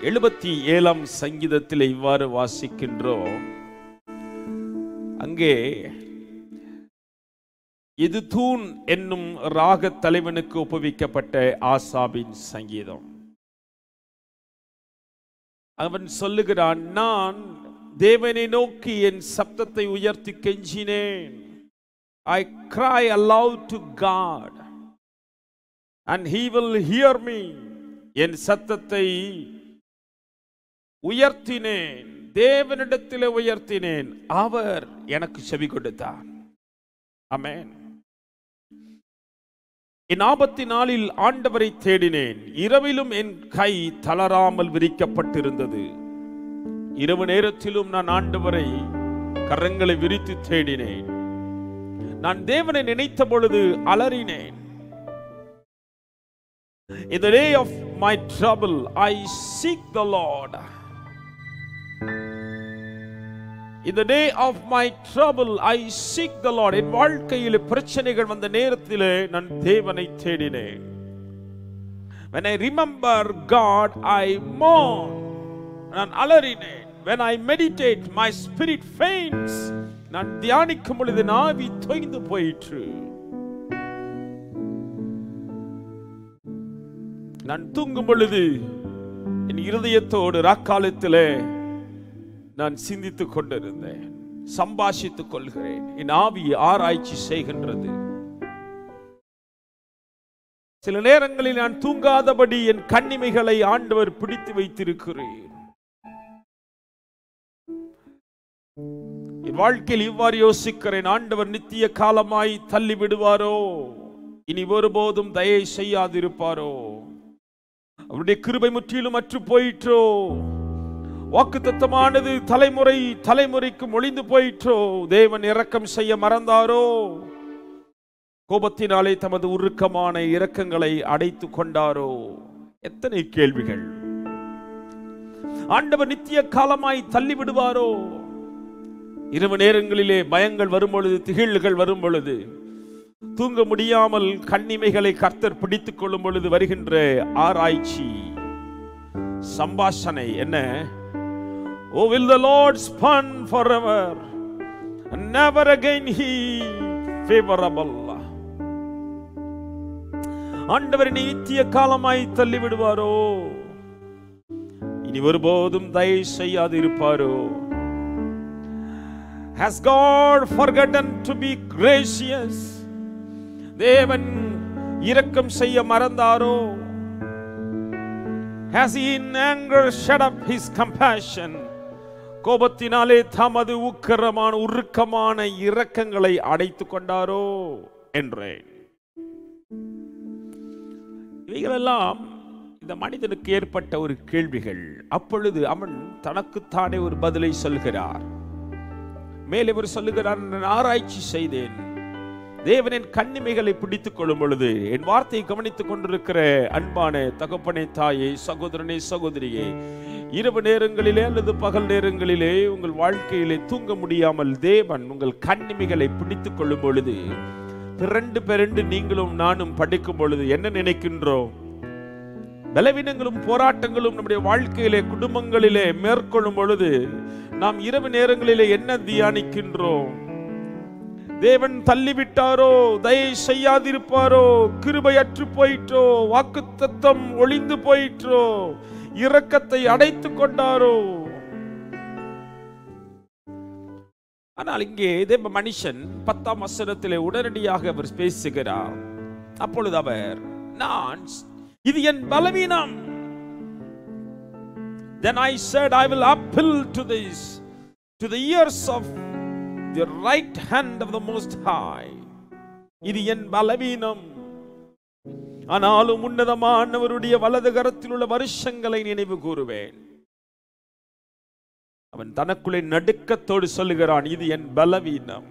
77ஆம் சங்கீதத்தில் இவ்வாறு வாசிக்கின்றோம். அங்கே இது தூண் என்னும் ராக தலைவனுக்கு ஒப்புவிக்கப்பட்ட ஆசாபின் சங்கீதம். அவன் சொல்லுகிறான், நான் தேவனை நோக்கி என் சப்தத்தை உயர்த்தி கெஞ்சினேன். I cry aloud to God and he will hear me. என் சத்தத்தை உயர்த்தினேன், தேவனிடத்தில் உயர்த்தினேன், அவர் எனக்கு செவி கொடுத்தார். ஆமென். என் ஆபத்து நாளில் ஆண்டவரை தேடினேன், இரவிலும் என் கை தளராமல் விரிக்கப்பட்டிருந்தது. இரவு நேரத்திலும் நான் ஆண்டவரை கரங்களை விரித்து தேடினேன். நான் தேவனை நினைத்த பொழுது அலறினேன். In the day of my trouble I seek the Lord. In the day of my trouble I seek the Lord. என் வாழ்க்கையில் பிரச்சனைகள் வந்த நேரத்திலே நான் தேவனை தேடினேன். When I remember God I mourn. நான் அலறினேன். When I meditate my spirit faints. நான் தியானிக்கும் பொழுது நாவி தொய்ந்து போயிற்று. நான் தூங்கும் பொழுது என் இருதயத்தோடு ராக்காலத்திலே நான் சிந்தித்துக் கொண்டிருந்தேன், சம்பாஷித்துக் கொள்கிறேன். என் ஆவி ஆராய்ச்சி செய்கின்றது. சில நேரங்களில் நான் தூங்காதபடி என் கண்ணிமைகளை ஆண்டவர் பிடித்து வைத்திருக்கிறேன். என் வாழ்க்கையில் இவ்வாறு யோசிக்கிறேன், ஆண்டவர் நித்திய காலமாய் தள்ளி விடுவாரோ, இனி ஒருபோதும் தயை செய்யாதிருப்பாரோ, அவருடைய கிருபை முற்றிலும் அற்று போயிற்றோ, வாக்குத்தத்தமானது தலைமுறை தலைமுறைக்கு ஒளிந்து போயிற்றோ, தேவன் இரக்கம் செய்ய மறந்தாரோ, கோபத்தினாலே தமது உருக்கமான இரக்கங்களை அடைத்து கொண்டாரோ. எத்தனை கேள்விகள். ஆண்டவர் நித்திய காலமாய் தள்ளி விடுவாரோ? இரவு நேரங்களிலே பயங்கள் வரும் பொழுது, திகிழ்கள் வரும் பொழுது, தூங்க முடியாமல் கண்ணிமைகளை கர்த்தர் பிடித்துக் கொள்ளும் பொழுது வருகின்ற ஆராய்ச்சி, சம்பாஷணை என்ன? Oh, will the Lord spurn forever and never again he favorable. ஆண்டவர் நித்திய காலமாய் தள்ளி விடுவாரோ, இனி ஒருபோதும் தயை செய்யாது இருப்பாரோ? Has God forgotten to be gracious? தேவன் இரக்கம் செய்ய மறந்தாரோ? Has he in anger shut up his compassion? கோபத்தினாலே தமது உக்கிரமான உருக்கமான இரக்கங்களை அடைத்துக் கொண்டாரோ என்றேன். இவைகளெல்லாம் இந்த மனிதனுக்கு ஏற்பட்ட ஒரு கேள்விகள். அப்பொழுது அவன் தனக்குத்தானே ஒரு பதிலை சொல்கிறார். மேலே அவர் சொல்லுகிறார், நான் ஆராய்ச்சி செய்தேன், தேவனின் கண்ணிமைகளை பிடித்துக் கொள்ளும் பொழுது, என் வார்த்தையை கவனித்துக் கொண்டிருக்கிற அன்பான தகப்பனே, தாயே, சகோதரனே, சகோதரியே, இரவு நேரங்களிலே அல்லது பகல் நேரங்களிலே உங்கள் வாழ்க்கையிலே தூங்க முடியாமல் தேவன் உங்கள் கண்ணிமைகளை பிடித்துக் கொள்ளும் பொழுது, பிறண்டு நீங்களும் நானும் படிக்கும் பொழுது என்ன நினைக்கின்றோம்? பலவீனங்களும் போராட்டங்களும் நம்முடைய வாழ்க்கையிலே குடும்பங்களிலே மேற்கொள்ளும் பொழுது நாம் இரவு நேரங்களிலே என்ன தியானிக்கின்றோம்? தேவன் தள்ளிவிட்டாரோ, தயை செய்யாதிருப்பாரோ, கிருபை அற்று போயிற்றோ, வாக்குத்தத்தம் ஒளிந்து போயிற்றோ, இரக்கத்தை அடைத்துக் கொண்டாரோ? ஆனால் இங்கே தேவ மனுஷன் 10ஆம் வசனத்திலே உடனடியாக அவர் பேசுகிறார். அப்பொழுது அவர், நான் இது என் பலவீனம். Then I said, I will appeal to this, to the ears of the right hand of the Most High. இது என் பலவீனம், ஆனாலும் உன்னதமானவருடைய வலது கரத்தில் உள்ள வருஷங்களை நினைவு கூறுவேன். அவன் தனக்குள்ளே நடுக்கத்தோடு சொல்லுகிறான், இது என் பலவீனம்.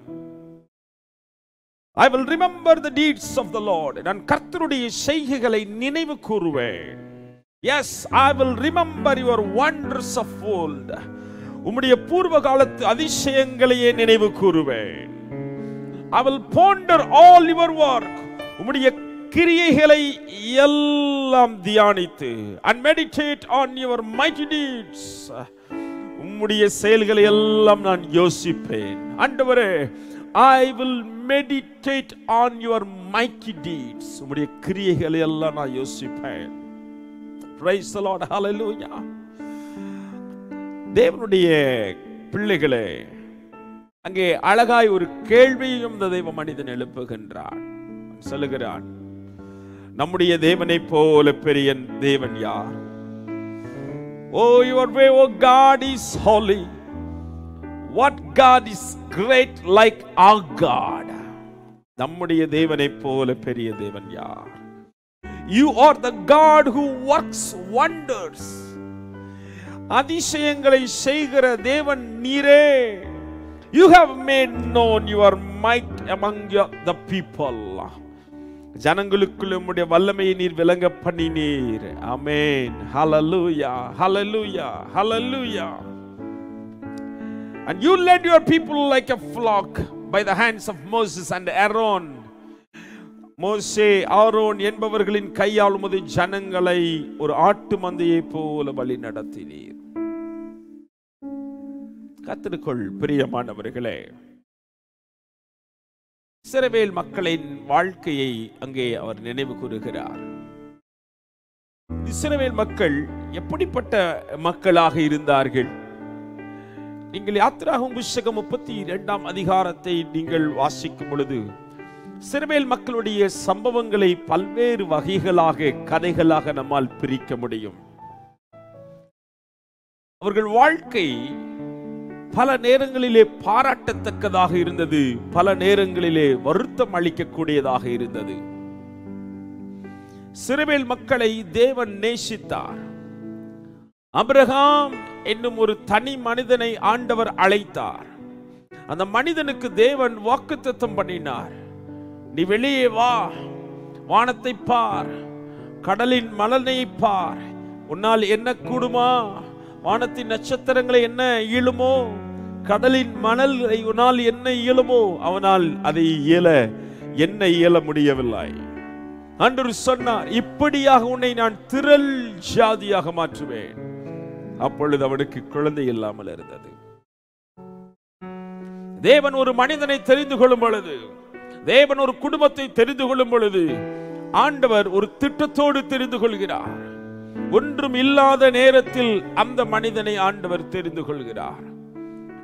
I will remember the deeds of the Lord. நான் கர்த்தருடைய செய்கைகளை நினைவு கூறுவேன். Yes, I will remember your wonders of old. உம்முடைய பூர்வ காலத்து அதிசயங்களையே நினைவு கூறுவேன். I will ponder all your work. உம்முடைய கிரியைகளை எல்லாம் தியானித்து, and meditate on your mighty deeds. உம்முடைய செயல்களை எல்லாம் நான் யோசிப்பேன். ஆண்டவரே, I will meditate on your mighty deeds. உம்முடைய கிரியைகளை எல்லாம் நான் யோசிப்பேன். Praise the Lord. Hallelujah. தேவனுடைய பிள்ளைகளே, அங்கே அழகாய் ஒரு கேள்வியும் இந்த தெய்வ மனிதன் எழுப்புகின்றான். சொல்லுகிறான், நம்முடைய தேவனை போல பெரிய தேவன் யார்? Oh, your way, oh God, is holy. What God is great like our God? நம்முடைய தேவனை போல பெரிய தேவன் யார்? You are the God who works wonders. அதிசயங்களை செய்கிற தேவன் நீரே. You have made known your might among the people. ஜனங்களுக்குள்ள உம்முடைய வல்லமையை நீர் விளங்க பண்ணினீர். ஆமென். Hallelujah. Hallelujah. Hallelujah. And you led your people like a flock by the hands of Moses and Aaron. மோசே, Aaron என்பவர்களின் கையால் உமது ஜனங்களை ஒரு ஆட்டு மந்தையை போல வழி நடத்தினீர். கர்த்தருக்குள் பிரியமானவர்களே, இஸ்ரவேல் மக்களின் வாழ்க்கையை அங்கே அவர் நினைவு கூறுகிறார். இஸ்ரவேல் மக்கள் எப்படிப்பட்ட மக்களாக இருந்தார்கள்? நீங்கள் யாத்திராகமம் புத்தகம் 32ஆம் அதிகாரத்தை நீங்கள் வாசிக்கும் பொழுது இஸ்ரவேல் மக்களுடைய சம்பவங்களை பல்வேறு வகைகளாக கதைகளாக நம்மால் பிரிக்க முடியும். அவர்கள் வாழ்க்கை பல நேரங்களிலே பாராட்டத்தக்கதாக இருந்தது, பல நேரங்களிலே வருத்தம் அளிக்கக்கூடியதாக இருந்தது. இஸ்ரவேல் மக்களை தேவன் நேசித்தார். ஆபிரகாம் என்னும் ஒரு தனி மனிதனை ஆண்டவர் அழைத்தார். அந்த மனிதனுக்கு தேவன் வாக்குத்தத்தம் பண்ணினார். நீ வெளியே வா, வானத்தை பார், கடலின் மலனை பார், உன்னால் என்ன கூடுமா? வானத்தின் நட்சத்திரங்களை என்ன இயலுமோ, கடலின் மணல்களை உன்னால் என்ன இயலுமோ, அவனால் அதை என்ன இயல முடியவில்லை. ஆண்டவர் சொன்னார், இப்படியாக உன்னை நான் திரள் ஜாதியாக மாற்றுவேன். அப்பொழுது அவனுக்கு குழந்தை இல்லாமல் இருந்தது. தேவன் ஒரு மனிதனை தெரிந்து கொள்ளும் பொழுது, தேவன் ஒரு குடும்பத்தை தெரிந்து கொள்ளும் பொழுது, ஆண்டவர் ஒரு திட்டத்தோடு தெரிந்து கொள்கிறார். ஒன்றும் இல்லாத நேரத்தில் அந்த மனிதனை ஆண்டவர் தெரிந்து கொள்கிறார்.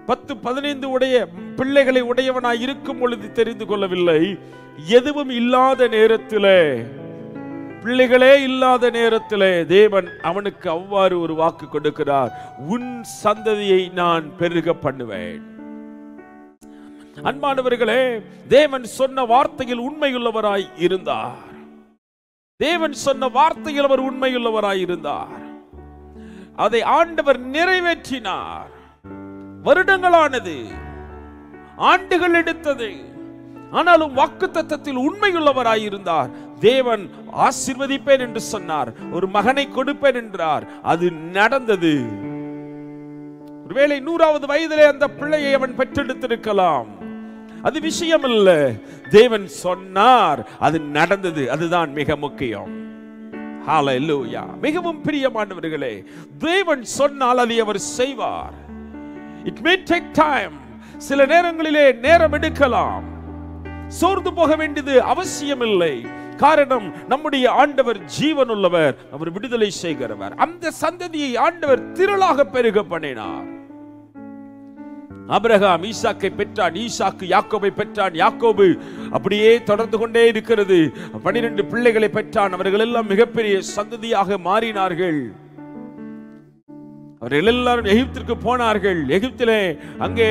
10-15 உடைய பிள்ளைகளை உடையவனாய் இருக்கும் பொழுது தெரிந்து கொள்ளவில்லை. எதுவும் இல்லாத நேரத்திலே, பிள்ளைகளே இல்லாத நேரத்திலே தேவன் அவனுக்கு அவ்வாறு ஒரு வாக்கு கொடுக்கிறார், உன் சந்ததியை நான் பெருக பண்ணுவேன். அன்பானவர்களே, தேவன் சொன்ன வார்த்தையில் உண்மையுள்ளவராய் இருந்தார். தேவன் சொன்ன வார்த்தையில் அவர் உண்மையுள்ளவராய் இருந்தார். அதை ஆண்டவர் நிறைவேற்றினார். வருடங்களானது, ஆண்டுகள் எடுத்தது, ஆனாலும் வாக்குத்தத்தத்தில் உண்மையுள்ளவராய் இருந்தார். தேவன் ஆசீர்வதிப்பேன் என்று சொன்னார், ஒரு மகனை கொடுப்பேன் என்றார், அது நடந்தது. ஒருவேளை 100வது வயதிலே அந்த பிள்ளையை அவன் பெற்றெடுத்திருக்கலாம், அது விஷயம் அல்ல. தேவன் சொன்னார், அது நடந்தது. அதுதான் மிக முக்கியம். ஹalleluya. மிகவும் பிரியமானவர்களே, தேவன் சொன்னால் அதை அவர் செய்வார். It may take time. சில நேரங்களிலே நேரம் எடுக்கலாம். சோர்ந்து போக வேண்டியது அவசியம் இல்லை. காரணம், நம்முடைய ஆண்டவர் ஜீவனுள்ளவர், அவர் விடுதலை செய்கிறவர். அந்த சந்ததியை ஆண்டவர் திரளாக பெருக பண்ணினார். ஆபிரகாம் ஈசாக்கை பெற்றான், ஈசாக்கு யாக்கோபை பெற்றான், யாக்கோபு அப்படியே தொடர்ந்து கொண்டே இருக்கிறது. 12 பிள்ளைகளை பெற்றான். அவர்கள் எல்லாம் மிகப்பெரிய சந்ததியாக மாறினார்கள். அவர்கள் எல்லாரும் எகிப்திற்கு போனார்கள். எகிப்திலே அங்கே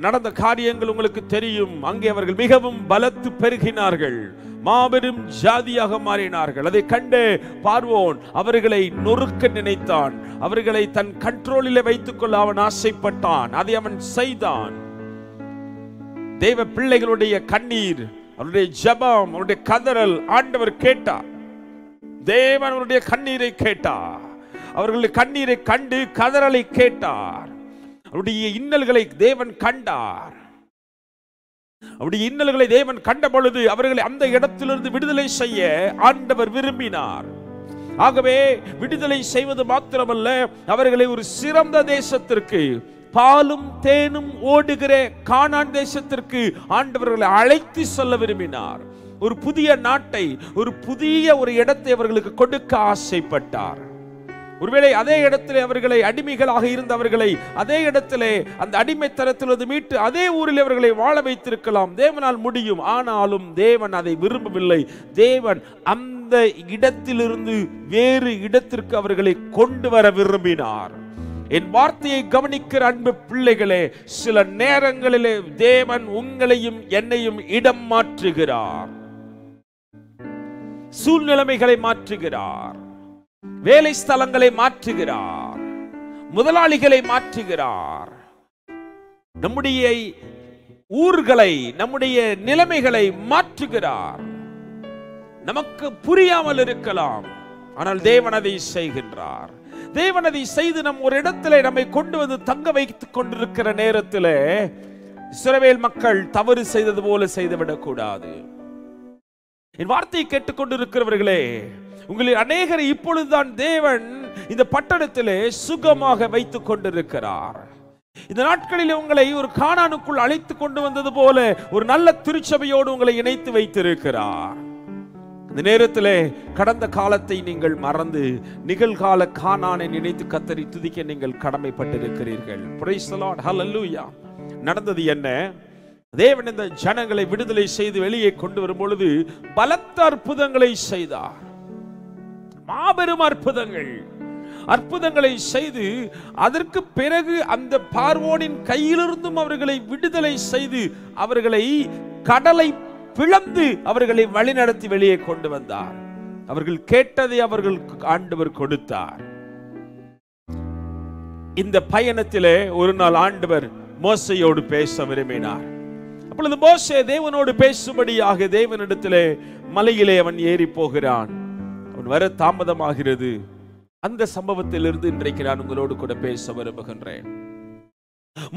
நடந்த காரியங்கள் உங்களுக்கு தெரியும். அங்கே அவர்கள் மிகவும் பலத்து பெருகினார்கள், மாபெரும் ஜாதியாக மாறினார்கள். அதை கண்டு பார்வோன் அவர்களை நொறுக்க நினைத்தான். அவர்களை தன் கண்ட்ரோலிலே வைத்துக் கொள்ள அவன் ஆசைப்பட்டான். அதை அவன் செய்தான். தேவ பிள்ளைகளுடைய கண்ணீர், அவருடைய ஜெபம், அவருடைய கதறல் ஆண்டவர் கேட்டார். தேவன் அவருடைய கண்ணீரை கேட்டார். அவர்களுடைய கண்ணீரை கண்டு கதறலை கேட்டார். அவருடைய இன்னல்களை தேவன் கண்டார். அவருடைய இன்னல்களை தேவன் கண்ட பொழுது அவர்களை அந்த இடத்திலிருந்து விடுதலை செய்ய ஆண்டவர் விரும்பினார். ஆகவே விடுதலை செய்வது மாத்திரமல்ல, அவர்களை ஒரு சிறந்த தேசத்திற்கு, பாலும் தேனும் ஓடுகிற கானான் தேசத்திற்கு ஆண்டவர்களை அழைத்து செல்ல விரும்பினார். ஒரு புதிய நாட்டை, ஒரு புதிய ஒரு இடத்தை அவர்களுக்கு கொடுக்க ஆசைப்பட்டார். ஒருவேளை அதே இடத்திலே அவர்களை அடிமைகளாக இருந்தவர்களை அதே இடத்திலே அந்த அடிமைத்தனத்திலிருந்து மீட்டு அதே ஊரில் அவர்களை வாழ வைத்திருக்கலாம். தேவனால் முடியும். ஆனாலும் தேவன் அதை விரும்பவில்லை. தேவன் அந்த இடத்திலிருந்து வேறு இடத்திற்கு அவர்களை கொண்டு வர விரும்பினார். என் வார்த்தையை கவனிக்கிற அன்பு பிள்ளைகளே, சில நேரங்களிலே தேவன் உங்களையும் என்னையும் இடம் மாற்றுகிறார், சூழ்நிலைமைகளை மாற்றுகிறார், வேலை ஸ்தலங்களை மாற்றுகிறார், முதலாளிகளை மாற்றுகிறார், நம்முடைய ஊர்களை, நம்முடைய நிலைமைகளை மாற்றுகிறார். நமக்கு புரியாமல் இருக்கலாம், ஆனால் தேவன் அதை செய்கின்றார். தேவன் அதை செய்து நம் ஒரு இடத்திலே நம்மை கொண்டு வந்து தங்க வைத்துக் கொண்டிருக்கிற நேரத்திலே இஸ்ரவேல் மக்கள் தவறு செய்தது போல செய்துவிடக் கூடாது. என் வார்த்தையை கேட்டுக்கொண்டிருக்கிறவர்களே, உங்களில் அநேகரை இப்பொழுதுதான் தேவன் இந்த பட்டணத்திலே சுகமாக வைத்துக் கொண்டிருக்கிறார். இந்த நாட்களில் உங்களை ஒரு கானானுக்குள் அழைத்து கொண்டு வந்தது போல ஒரு நல்ல திருச்சபையோடு உங்களை இணைத்து வைத்திருக்கிறார். இந்த நேரத்திலே கடந்த காலத்தை நீங்கள் மறந்து நிகழ்கால கானானை நினைத்து கர்த்தரை துதிக்க நீங்கள் கடமைப்பட்டிருக்கிறீர்கள். Praise the Lord. Hallelujah. நடந்தது என்ன? தேவன் இந்த ஜனங்களை விடுதலை செய்து வெளியே கொண்டு வரும் பொழுது பலத்த அற்புதங்களை செய்தார். மாபெரும் அற்புதங்களை செய்து அதற்கு பிறகு அந்த பார்வோனின் கையிலிருந்தும் அவர்களை விடுதலை செய்து அவர்களை கடலை பிளந்து அவர்களை வழிநடத்தி வெளியே கொண்டு வந்தார். அவர்கள் கேட்டதை அவர்களுக்கு ஆண்டவர் கொடுத்தார். இந்த பயணத்திலே ஒரு நாள் ஆண்டவர் மோசேயோடு பேச விரும்பினார். அப்பொழுது மோசே தேவனோடு பேசும்படியாக தேவனிடத்திலே மலையிலே அவன் ஏறி போகிறான். அவன் வர தாமதமாகிறது. அந்த சம்பவத்திலிருந்து இன்றைக்கு நான் உங்களோடு கூட பேச விரும்புகின்றேன்.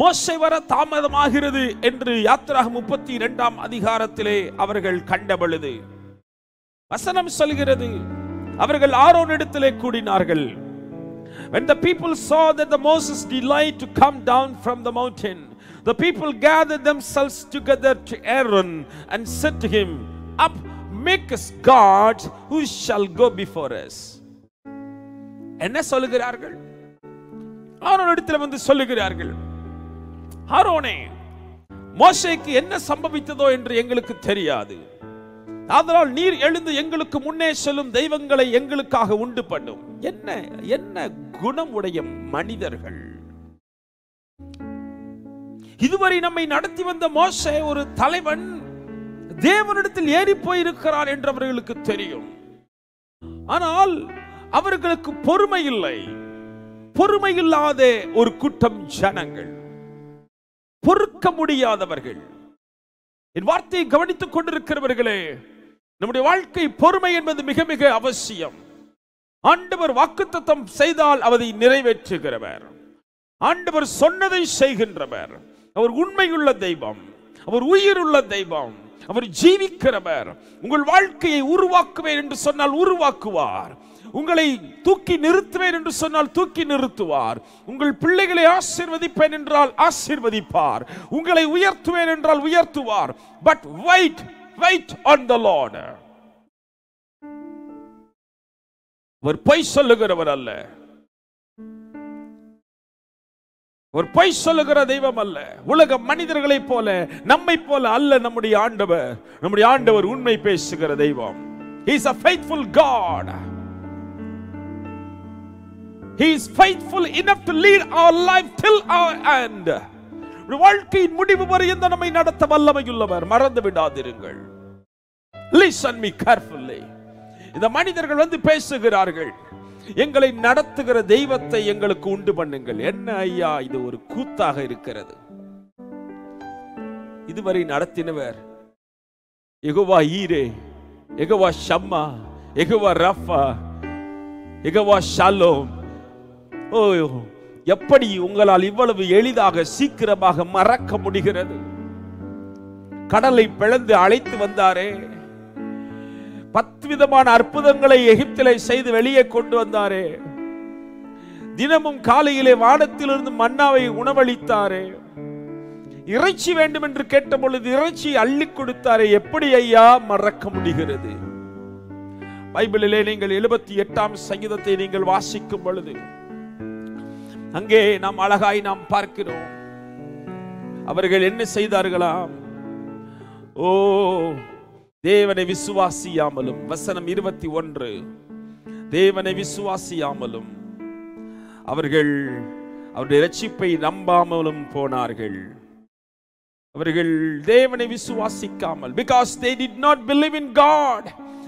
மோசே வர தாமதமாகிறது என்று யாத்திராகமம் 32ஆம் அதிகாரத்திலே அவர்கள் கண்ட பொழுது வசனம் சொல்கிறது, அவர்கள் ஆரோனிடத்திலே கூடினார்கள். When the people saw that the Moses delayed to come down from the mountain, the people gathered themselves together to Aaron and said to him, "Up, make us gods who shall go before us." என்ன சொல்லுகிறார்கள்? ஆரோனிடத்தில் வந்து சொல்லுகிறார்கள், ஆரோனே, மோசேக்கு என்ன சம்பவித்ததோ என்று எங்களுக்கு தெரியாது. அதனால் நீர் எழுந்து எங்களுக்கு முன்னே செல்லும் தெய்வங்களை எங்களுக்காக உண்டு பண்ணும். என்ன குணம் உடைய மனிதர்கள்! இதுவரை நம்மை நடத்தி வந்த மோசே ஒரு தலைவன், தேவனிடத்தில் ஏறி போயிருக்கிறார் என்று அவர்களுக்கு தெரியும். ஆனால் அவர்களுக்கு பொறுமை இல்லை. பொறுமையில்லாத ஒரு கூட்டம் ஜனங்கள், பொறுக்க முடியாதவர்கள். என் வார்த்தையை கவனித்துக் கொண்டிருக்கிறவர்களே, நம்முடைய வாழ்க்கை பொறுமை என்பது மிக மிக அவசியம். ஆண்டவர் வாக்குத்தத்தம் செய்தால் அதை நிறைவேற்றுகிறவர். ஆண்டவர் சொன்னதை செய்கின்றவர். அவர் உண்மையுள்ள தெய்வம், அவர் உயிருள்ள தெய்வம், அவர் ஜீவிக்கிறவர். உங்கள் வாழ்க்கையை உருவாக்குவேன் என்று சொன்னால் உருவாக்குவார். உங்களை தூக்கி நிறுத்துவேன் என்று சொன்னால் தூக்கி நிறுத்துவார். உங்கள் பிள்ளைகளை ஆசீர்வதிப்பேன் என்றால் ஆசீர்வதிப்பார். உங்களை உயர்த்துவேன் என்றால் உயர்த்துவார். But wait on the Lord. அவர் பொய் சொல்லுகிறவர் அல்ல. அவர் பொய் சொல்லுகிற தெய்வம் அல்ல. உலக மனிதர்களைப் போல நம்மை போல அல்ல நம்முடைய ஆண்டவர். நம்முடைய ஆண்டவர் உண்மை பேசுகிற தெய்வம். He is a faithful God. He is faithful enough to lead our life till our end. வாழ்க்கையின் முடிவு வரை இந்த நம்மை நடத்த வல்லமையுள்ளவர். மறந்து விடாதிருங்கள். Listen me carefully. இந்த மனிதர்கள் வந்து பேசுகிறார்கள், எங்களை நடத்துகிற தெய்வத்தை எங்களுக்கு உண்டு பண்ணுங்கள். என்ன ஐயா, இது ஒரு கூத்தாக இருக்கிறது. இதுவரை நடத்தினவர் யெகோவா ஈரே, யெகோவா ஷம்மா, யெகோவா ரஃபா, யெகோவா ஷாலோம். ஓ, எப்படி உங்களால் இவ்வளவு எளிதாக சீக்கிரமாக மறக்க முடிகிறது? கடலை பிளந்து அழைத்து வந்தாரே, 10 விதமான அற்புதங்களை எகிப்திலே செய்து வெளியே கொண்டு வந்தாரே, தினமும் காலையிலே வானத்திலிருந்து மன்னாவை உணவளித்தாரே, இறைச்சி வேண்டும் என்று கேட்ட பொழுது இறைச்சி அள்ளி கொடுத்தாரே, எப்படி ஐயா மறக்க முடிகிறது? பைபிளிலே நீங்கள் 78ஆம் சங்கீதத்தை நீங்கள் வாசிக்கும் பொழுது அங்கே நாம் அழகாய் நாம் பார்க்கிறோம், அவர்கள் என்ன செய்தார்களாம்? ஓ, தேவனை விசுவாசியாமலும், வசனம் 21, தேவனை விசுவாசியாமலும் அவர்கள் அவருடைய இரட்சிப்பை நம்பாமலும் போனார்கள். அவர்கள் தேவனை விசுவாசிக்காமல், because they did not believe in God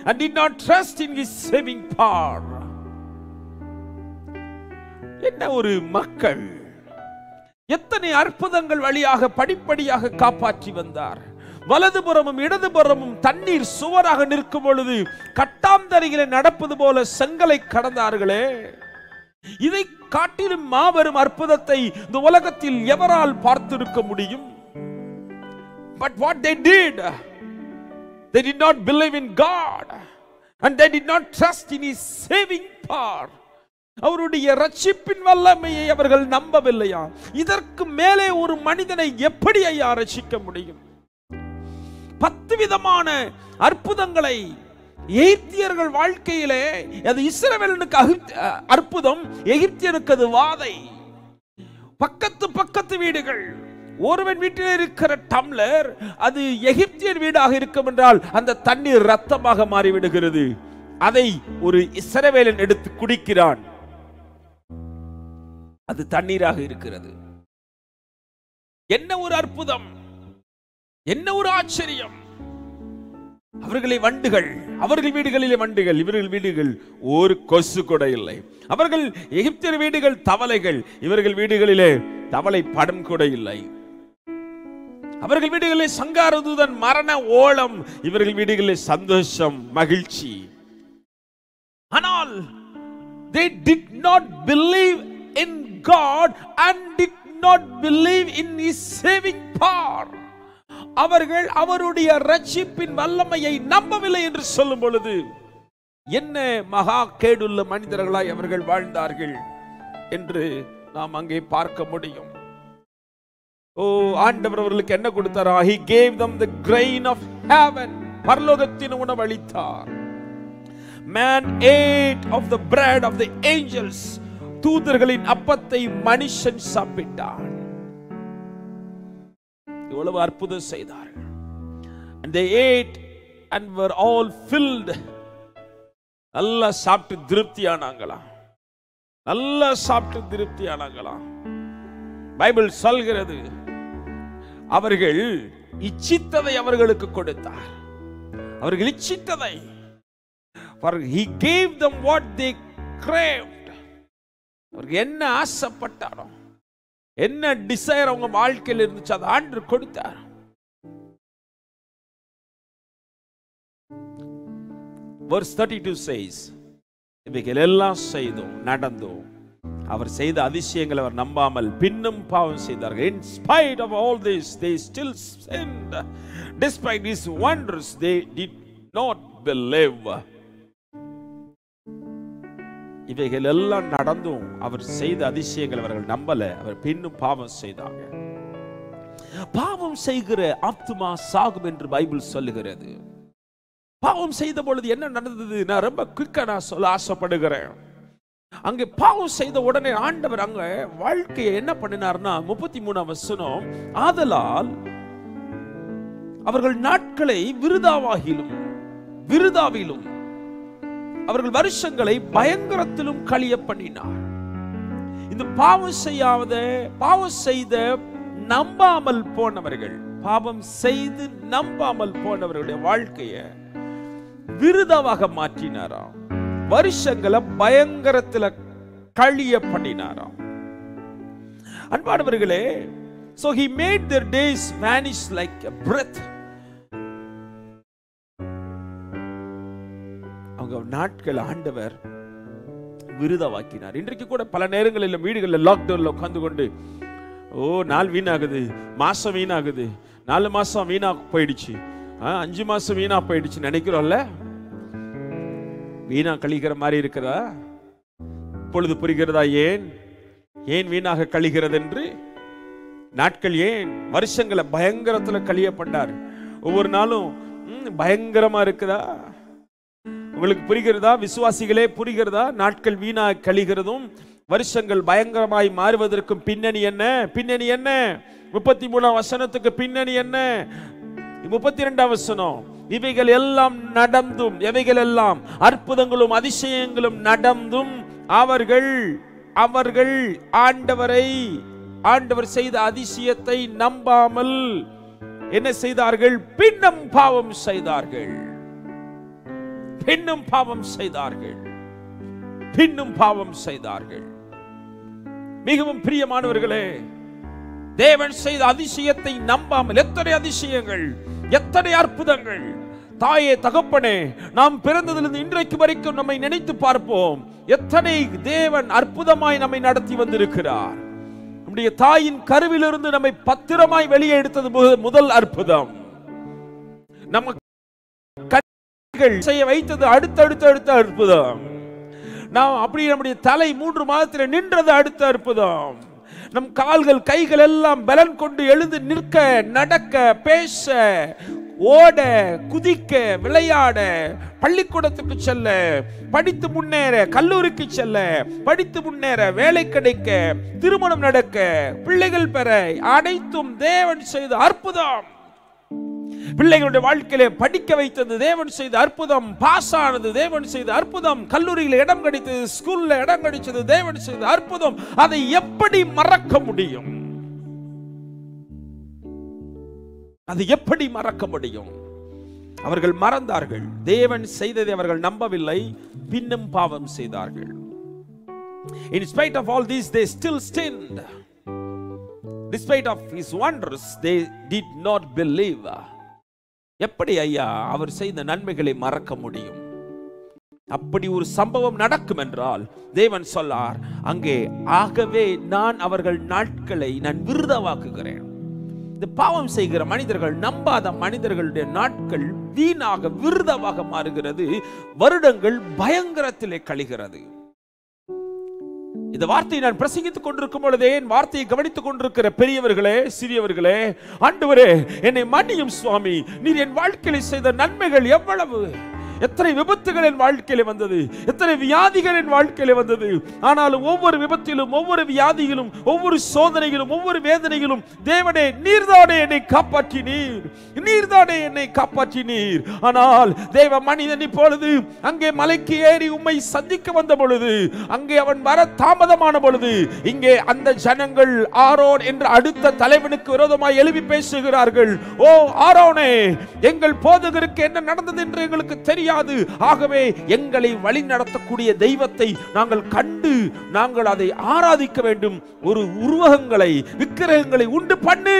and did not trust in his saving power. என்ன ஒரு மக்கள்! எத்தனை அற்புதங்கள் வழியாக படிப்படியாக காப்பாற்றி வந்தார். வலதுபுறமும் இடதுபுறமும் தண்ணீர் சுவராக நிற்கும் பொழுது கட்டாந்தரையிலே நடப்பது போல செங்கலை கடந்தார்களே. இதை காட்டிலும் மாபெரும் அற்புதத்தை இந்த உலகத்தில் எவரால் பார்த்திருக்க முடியும்? But what they did not believe in God and they did not trust in his saving power. அவருடைய ரட்சிப்பின் வல்லமையை அவர்கள் நம்பவில்லையா? இதற்கு மேலே ஒரு மனிதனை எப்படி ஐயா ரட்சிக்க முடியும்? 10 விதமான அற்புதங்களை எகிப்தியர்கள் வாழ்க்கையிலே, அது இஸ்ரவேலனுக்கு அற்புதம், எகிப்தியனுக்கு அது வாதை. பக்கத்து வீடுகள், ஒருவன் வீட்டில் இருக்கிற டம்ளர் அது எகிப்தியர் வீடாக இருக்கும் என்றால் அந்த தண்ணீர் ரத்தமாக மாறிவிடுகிறது. அதை ஒரு இஸ்ரவேலன் எடுத்து குடிக்கிறான், அது தண்ணீராக இருக்கிறது. என்ன ஒரு அற்புதம், என்ன ஒரு ஆச்சரியம்! அவர்களை வண்டுகள், அவர்கள் வீடுகளிலே வண்டுகள், இவர்கள் வீடுகள் ஒரு கொசு கூட இல்லை. அவர்கள் எகிப்தியர் வீடுகள் தவளைகள், இவர்கள் வீடுகளிலே தவளை படம் கூட இல்லை. அவர்கள் வீடுகளிலே சங்காரதூதன் மரண ஓலம், இவர்கள் வீடுகளிலே சந்தோஷம் மகிழ்ச்சி. ஆனால் they did not believe in God and did not believe in his saving power. அவர்கள் அவருடைய ரட்சிப்பின் வல்லமையை நம்பவில்லை என்று சொல்லும் பொழுது என்ன மகா கேடுள்ள மனிதர்களாய் அவர்கள் வாழ்ந்தார்கள் என்று நாம் அங்கே பார்க்க முடியும். ஓ, ஆண்டவர் அவர்களுக்கு என்ன கொடுத்தாரா? He gave them the grain of heaven. பரலோகத்தின் உணவு அளித்தார். Man ate of the bread of the angels. தூதர்களின் அப்பத்தை மனுஷன் சாப்பிட்டான். எவ்வளவு அற்புதம் செய்தார்கள். And they ate and were all filled. நல்லா சாப்பிட்டு திருப்தியானாங்களாம், நல்லா சாப்பிட்டு திருப்தியானாங்களாம். பைபிள் சொல்கிறது அவர்கள் இச்சித்ததை அவர்களுக்கு கொடுத்தார். அவர்கள் இச்சித்ததை, for he gave them what they craved. அவர்கள் என்ன ஆசைப்பட்டாரோ, என்ன டிசைர் அவங்க வாழ்க்கையில் இருந்துச்சு, அதை ஆண்டவர் கொடுத்தார். verse 32 says, இவைகள் எல்லாம் செய்தோம் நடந்தோம், அவர் செய்த அதிசயங்களை அவர் நம்பாமல் பின்னும் பாவம் செய்தார்கள். In spite of all this they still sinned. Despite his wonders they did not believe. இவைகள் எல்லாம் நடந்தும் அவர் செய்த அதிசயங்களை அவர்கள் நம்பல, அவர் பின்னும் பாவம் செய்தார்கள். பாவம் செய்கிற ஆத்துமா சாகும் என்று பைபிள் சொல்லுகிறது. பாவம் செய்த பொழுது என்ன நடந்தது? நான் ரொம்ப குயிக்கா நான் சொல்ல ஆசைப்படுகிறேன். அங்கே பாவம் செய்த உடனே ஆண்டவர் அங்க வாழ்க்கையை என்ன பண்ணினார்னா 33 வசனம், ஆதலால் அவர்கள் நாட்களை விருதாவிலும் அவர்கள் வருஷங்களை பயங்கரத்திலும் கழிய பண்ணினார். இந்த பாவம் செய்த நம்பாமல் போனவர்கள், பாவம் செய்து நம்பாமல் போனவர்களுடைய வாழ்க்கையை விருதாவாக மாற்றினாராம். வருஷங்களை பயங்கரத்துல கழிய பண்ணினாராம். அன்பானவர்களே, so he made their days vanish like a breath. அவங்க நாட்கள் ஆண்டவர் விருதாவாக்கினார். இன்றைக்கு கூட பல நேரங்களில் வீடுகளில் லாக்டவுன்ல உட்கார்ந்து கொண்டு, ஓ நாள் வீணாகுது, மாசம் வீணாகுது, 4 மாசம் வீணா போயிடுச்சு, 5 மாசம் வீணா போயிடுச்சு நினைக்கிறோம்ல. வீணா கழிக்கிற மாதிரி இருக்கிறதா? இப்பொழுது புரிகிறதா ஏன் வீணாக கழிகிறது என்று? நாட்கள் ஏன் வருஷங்களை பயங்கரத்துல கழிய பண்ணார். ஒவ்வொரு நாளும் பயங்கரமா இருக்குதா? உங்களுக்கு புரிகிறதா? விசுவாசிகளே புரிகிறதா? நாட்கள் வீணா கழிகிறதும் வருஷங்கள் பயங்கரமாய் மாறுவதற்கும் பின்னணி என்ன? 33 வசனத்துக்கு பின்னணி என்ன? 32 வசனம், இவைகள் எல்லாம் நடந்தும், எவைகள் எல்லாம் அற்புதங்களும் அதிசயங்களும் நடந்தும் அவர்கள் ஆண்டவர் செய்த அதிசயத்தை நம்பாமல் என்ன செய்தார்கள்? பின்னும் பாவம் செய்தார்கள். மிகவும் பிரியமானவர்களே, தேவன் செய்த அதிசயத்தை நம்பாமல், எத்தனை அதிசயங்கள், எத்தனை அற்புதங்கள்! தாயே, தகப்பனே, நாம் பிறந்ததிலிருந்து இன்றைக்கு வரைக்கும் நம்மை நினைத்து பார்ப்போம். எத்தனை தேவன் அற்புதமாய் நம்மை நடத்தி வந்திருக்கிறார். நம்முடைய தாயின் கருவிலிருந்து நம்மை பத்திரமாய் வெளியே எடுத்தது முதல் அற்புதம். நம்ம கண்கள் செய்ய வைத்தது அடுத்த அற்புதம். நாம் அப்படி நம்முடைய தலை 3 மாதத்தில் நின்றது அடுத்த அற்புதம். நம் கால்கள் கைகள் எல்லாம் பலன் கொண்டு எழுந்து நிற்க, நடக்க, பேச ஓட, குதிக்க, விளையாட, பள்ளிக்கூடத்துக்கு செல்ல, படித்து முன்னேற, கல்லூரிக்கு செல்ல, படித்து முன்னேற, வேலை கிடைக்க, திருமணம் நடக்க, பிள்ளைகள் பெற, அனைத்தும் தேவன் செய்த அற்புதம். பிள்ளைகளுடைய வாழ்க்கையிலே படிக்க வைத்தது தேவன் செய்த அற்புதம். பாஸ் ஆனது தேவன் செய்த அற்புதம். கல்லூரியில் இடம் கிடைத்தது, ஸ்கூல்ல இடம் கிடைச்சது தேவன் செய்த அற்புதம். அதை எப்படி மறக்க முடியும்? அது எப்படி மறக்க முடியும்? அவர்கள் மறந்தார்கள். தேவன் செய்ததை அவர்கள் நம்பவில்லை, பின்னும் பாவம் செய்தார்கள். In spite of all this, they still sinned. Despite of his wonders, they did not believe. எப்படி ஐயா அவர் செய்த நன்மைகளை மறக்க முடியும்? அப்படி ஒரு சம்பவம் நடக்கும் என்றால் தேவன் சொல்லார் அங்கே, ஆகவே நான் அவர்கள் நாட்களை நான் விருதாவாக்குகிறேன். இந்த பாவம் செய்கிற மனிதர்கள், நம்பாத மனிதர்களுடைய நாட்கள் வீணாக விருதாவாக மாறுகிறது. வருடங்கள் பயங்கரத்திலே கழிகிறது. இந்த வார்த்தையை நான் பிரசங்கித்துக் கொண்டிருக்கும் பொழுதே என் வார்த்தையை கவனித்துக் கொண்டிருக்கிற பெரியவர்களே, சிறியவர்களே, ஆண்டவரே என்னை மன்னியும் சுவாமி, நீர் என் வாழ்க்கையில் செய்த நன்மைகள் எவ்வளவு! எத்தனை விபத்துகள் என் வாழ்க்கையில வந்தது, எத்தனை வியாதிகள் என் வாழ்க்கையில வந்தது. ஆனாலும் ஒவ்வொரு விபத்திலும், ஒவ்வொரு வியாதியிலும், ஒவ்வொரு சோதனையிலும், ஒவ்வொரு வேதனையிலும் தேவனே நீர்தானே என்னை காப்பாற்றினீர், நீர்தானே என்னை காப்பாற்றினீர். ஆனால் தேவ மனிதன் இப்பொழுது அங்கே மலைக்கு ஏறி உம்மை சந்திக்க வந்த பொழுது, அங்கே அவன் வர தாமதமான பொழுது, இங்கே அந்த ஜனங்கள் ஆரோன் என்ற அடுத்த தலைவனுக்கு விரோதமாய் எழுப்பி பேசுகிறார்கள். ஓ ஆரோனே, எங்கள் போதகருக்கு என்ன நடந்தது என்று எங்களுக்கு தெரியாது. ஆகவே எங்களை வழி நடத்தக்கூடிய தெய்வத்தை நாங்கள் கண்டு நாங்கள் அதை ஆராதிக்க வேண்டும். ஒரு உருவகங்களை, விக்கிரகங்களை உண்டு பண்ணு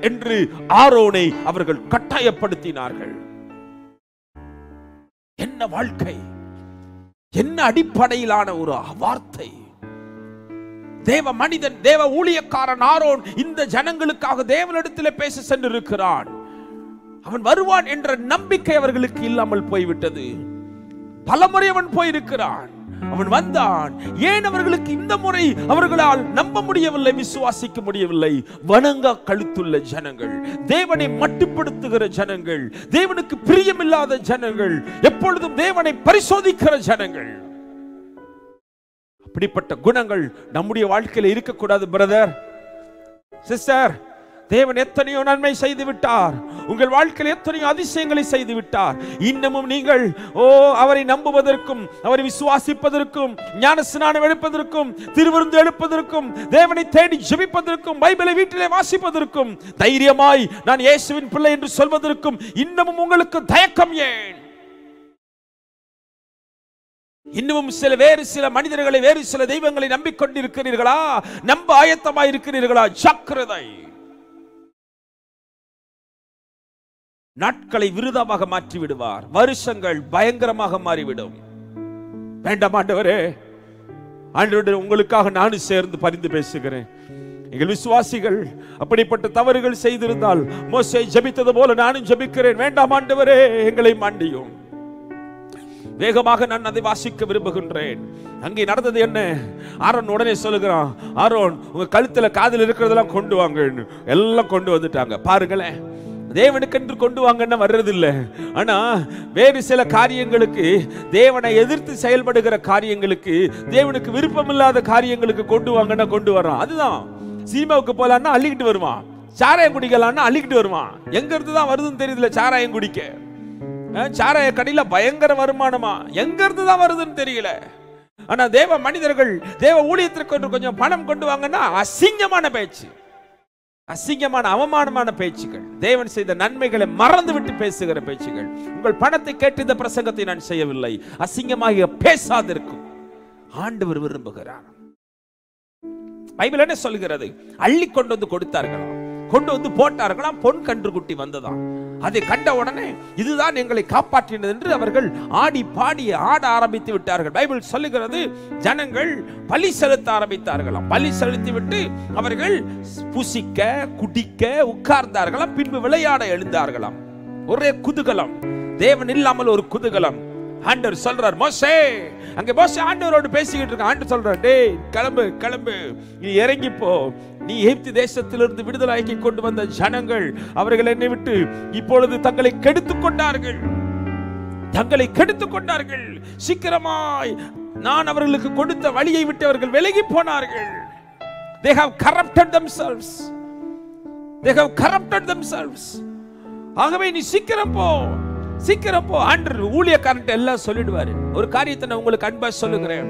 என்று ஆரோனை அவர்கள் கட்டாயப்படுத்தினார்கள். என்ன வாழ்க்கை, என்ன அடிப்படையிலான ஒரு வார்த்தை! தேவ மனிதன், தேவ ஊழியக்காரன் ஆரோன் இந்த ஜனங்களுக்காக தேவனிடத்தில் பேச சென்றிருக்கிறான். அவன் வருவான் என்ற நம்பிக்கை அவர்களுக்கு இல்லாமல் போய்விட்டது. பலமுறை அவன் போயிருக்கிறான், அவன் வந்தான். ஏன் அவர்களுக்கு இந்த முறை அவர்களால் நம்ப முடியவில்லை, விசுவாசிக்க முடியவில்லை? வணங்கா கழுத்துள்ள ஜனங்கள், தேவனை மட்டுப்படுத்துகிற ஜனங்கள், தேவனுக்கு பிரியமில்லாத ஜனங்கள், எப்பொழுதும் தேவனை பரிசோதிக்கிற ஜனங்கள். அப்படிப்பட்ட குணங்கள் நம்முடைய வாழ்க்கையில் இருக்கக்கூடாது. பிரதர், சிஸ்டர், தேவன் எத்தனையோ நன்மை செய்து விட்டார், உங்கள் வாழ்க்கையில் எத்தனையோ அதிசயங்களை செய்து விட்டார். இன்னமும் நீங்கள் அவரை நம்புவதற்கும், அவரை விசுவாசிப்பதற்கும், ஞான ஸ்நானம் எடுப்பதற்கும், திருவிருந்து எடுப்பதற்கும், தேவனை தேடி ஜெபிப்பதற்கும், பைபிளை வீட்டிலே வாசிப்பதற்கும், தைரியமாய் நான் இயேசுவின் பிள்ளை என்று சொல்வதற்கும் இன்னமும் உங்களுக்கு தயக்கம் ஏன்? இன்னமும் வேறு சில மனிதர்களை, வேறு சில தெய்வங்களை நம்பிக்கொண்டிருக்கிறீர்களா? நம்ப ஆயத்தமாய் இருக்கிறீர்களா? ஜாக்கிரதை! நாட்களை விருதாவாக மாற்றி விடுவார். வருஷங்கள் பயங்கரமாக மாறிவிடும். வேண்டாம் ஆண்டவரே, ஆண்டவரே உங்களுக்காக நானும் சேர்ந்து பரிந்து பேசுகிறேன். எங்கள் விசுவாசிகள் அப்படிப்பட்ட தவறுகள் செய்திருந்தால் மோசே ஜெபித்தது போல நானும் ஜெபிக்கிறேன். வேண்டாம் ஆண்டவரே, எங்களை மன்னியும். வேகமாக நான் அதை வாசிக்க விரும்புகின்றேன். அங்கே நடந்தது என்ன? ஆரோன் உடனே சொல்லுகிறான், ஆரோன் உங்க கழுத்துல காதில் இருக்கிறதெல்லாம் கொண்டு வாங்க. எல்லாம் கொண்டு வந்துட்டாங்க. பாருங்களேன், தேவனுக்கு என்று கொண்டு வாங்கன்னா வர்றதில்லை. ஆனா வேறு சில காரியங்களுக்கு, தேவனை எதிர்த்து செயல்படுகிற காரியங்களுக்கு, தேவனுக்கு விருப்பமில்லாத காரியங்களுக்கு கொண்டு வாங்கன்னா கொண்டு வரான். அதுதான் சினிமாவுக்கு போலான்னா அள்ளிக்கிட்டு வருவான், சாராயம் குடிக்கலான்னா அள்ளிக்கிட்டு வருவான். எங்க இருந்து தான் வருதுன்னு தெரியுதுல சாராயம் குடிக்க. சாராய கடையில பயங்கர வருமானமா, எங்க இருந்து தான் வருதுன்னு தெரியல. ஆனா தேவ மனிதர்கள் தேவ ஊழியத்திற்கு கொஞ்சம் பணம் கொண்டு வாங்கன்னா அசிங்கமான பேச்சு, அசிங்கமான அவமானமான பேச்சுகள், தேவன் செய்த நன்மைகளை மறந்து விட்டு பேசுகிற பேச்சுகள். உங்கள் பணத்தை கேட்டு இந்த பிரசங்கத்தை நான் செய்யவில்லை. அசிங்கமாக பேசாதிருக்கும் ஆண்டவர் விரும்புகிறார். பைபிள் என்ன சொல்கிறது? அள்ளி கொண்டு வந்து கொடுத்தார்களாம், கொண்டு வந்து போட்டார்களாம். பொன் கன்று குட்டி வந்ததாம். அதை கண்ட உடனே இதுதான் எங்களை காப்பாற்றினது என்று அவர்கள் ஆடி பாடி ஆட ஆரம்பித்து விட்டார்கள். பைபிள் சொல்லுகிறது, ஜனங்கள் பலி செலுத்த ஆரம்பித்தார்களாம். பலி செலுத்தி விட்டு அவர்கள் புசிக்க, குடிக்க உட்கார்ந்தார்களாம். பின்பு விளையாட எழுந்தார்களாம். ஒரே குதூகலம், தேவன் இல்லாமல் ஒரு குதூகலம். ஆண்டவர் சொல்றார், மோசே, அங்க மோசே ஆண்டவரோடு பேசிக்கிட்டு இருக்க. ஆண்டவர் சொல்றார், டேய் கிளம்பு கிளம்பு, நீ இறங்கி போ. நீ எகிப்து தேசத்திலிருந்து விடுதலையாக்கி கொண்டு வந்த ஜனங்கள் அவர்கள் என்னை விட்டு இப்பொழுது தங்களை கெடுத்துக் கொண்டார்கள், தங்களை கெடுத்துக் கொண்டார்கள். சீக்கிரமாய் நான் அவர்களுக்கு கொடுத்த வழியை விட்டு அவர்கள் விலகி போனார்கள். They have corrupted themselves. They have corrupted themselves. ஆகவே நீ சீக்கிரம் போ, சீக்கிரம் போ. ஆண்டவர் ஊழியக்காரன்ட்ட எல்லாம் சொல்லிடுவாரு. ஒரு காரியத்தை நான் உங்களுக்கு அன்பா சொல்லுகிறேன்.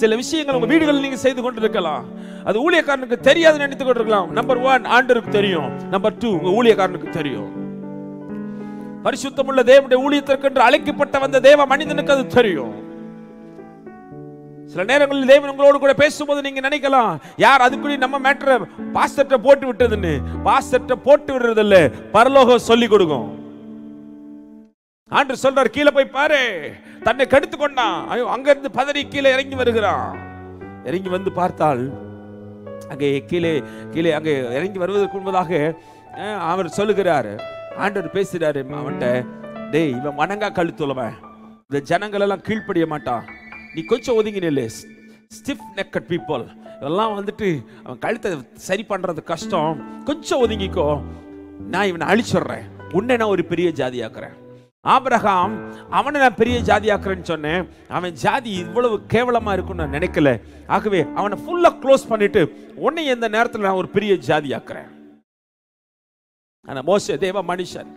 சில விஷயங்கள் உங்க வீடுகளில் நீங்க செய்து கொண்டிருக்கலாம், அது ஊழியக்காரனுக்கு தெரியாது நினைத்து கொண்டிருக்கலாம். நம்பர் 1 ஆண்டவருக்கு தெரியும். நம்பர் 2 உங்க ஊழியக்காரனுக்கு தெரியும். பரிசுத்தமுள்ள தேவனுடைய ஊழியத்திற்கென்று அழைக்கப்பட்ட வந்த தேவ மனிதனுக்கு அது தெரியும். சில நேரங்களில் தேவன் உங்களோடு கூட பேசும்போது நீங்க நினைக்கலாம், யார் அதுக்குள்ளே நம்ம மேட்டரை பாஸ்டர்ட்ட போட்டு விட்டதுன்னு. பாஸ்டர்ட்ட போட்டு விடுறதில்ல, பரலோகம் சொல்லி கொடுக்கும். ஆண்டவர் சொல்றார், கீழே போய் பாரு, தன்னை கெடுத்து கொண்டான், அங்க இருந்து பதறி கீழே இறங்கி வருகிறான். இறங்கி வந்து பார்த்தால் அங்கே கீழே கீழே அங்கே இறங்கி வருவதற்கு முன்பதாக அவர் சொல்லுகிறார், ஆண்டவர் பேசுறாரு அவன்கிட்ட, டேய் இவன் வணங்கா கழுத்துள்ளவன், இந்த ஜனங்கள் எல்லாம் கீழ்ப்படிய மாட்டான், நீ கொஞ்சம் ஒதுங்கி நில்லு. ஸ்டிஃப் நெக்கட் பீப்புள் இதெல்லாம் வந்துட்டு அவன் கழுத்தை சரி பண்றது கஷ்டம், கொஞ்சம் ஒதுங்கிக்கோ, நான் இவனை அழிச்சுடுறேன், உன்னை நான் ஒரு பெரிய ஜாதியாக்குறேன். ஆபிரகாம் அவனை நான் பெரிய ஜாதியாக்குறேன்னு சொன்னேன், அவன் ஜாதி இவ்வளவு கேவலமா இருக்குன்னு நான் நினைக்கல, ஆகவே அவனை ஃபுல்லா க்ளோஸ் பண்ணிட்டு உன்னை எந்த நேரத்தில் நான் ஒரு பெரிய ஜாதியாக்குறேன். ஆனா மோசே தேவ மனுஷன்,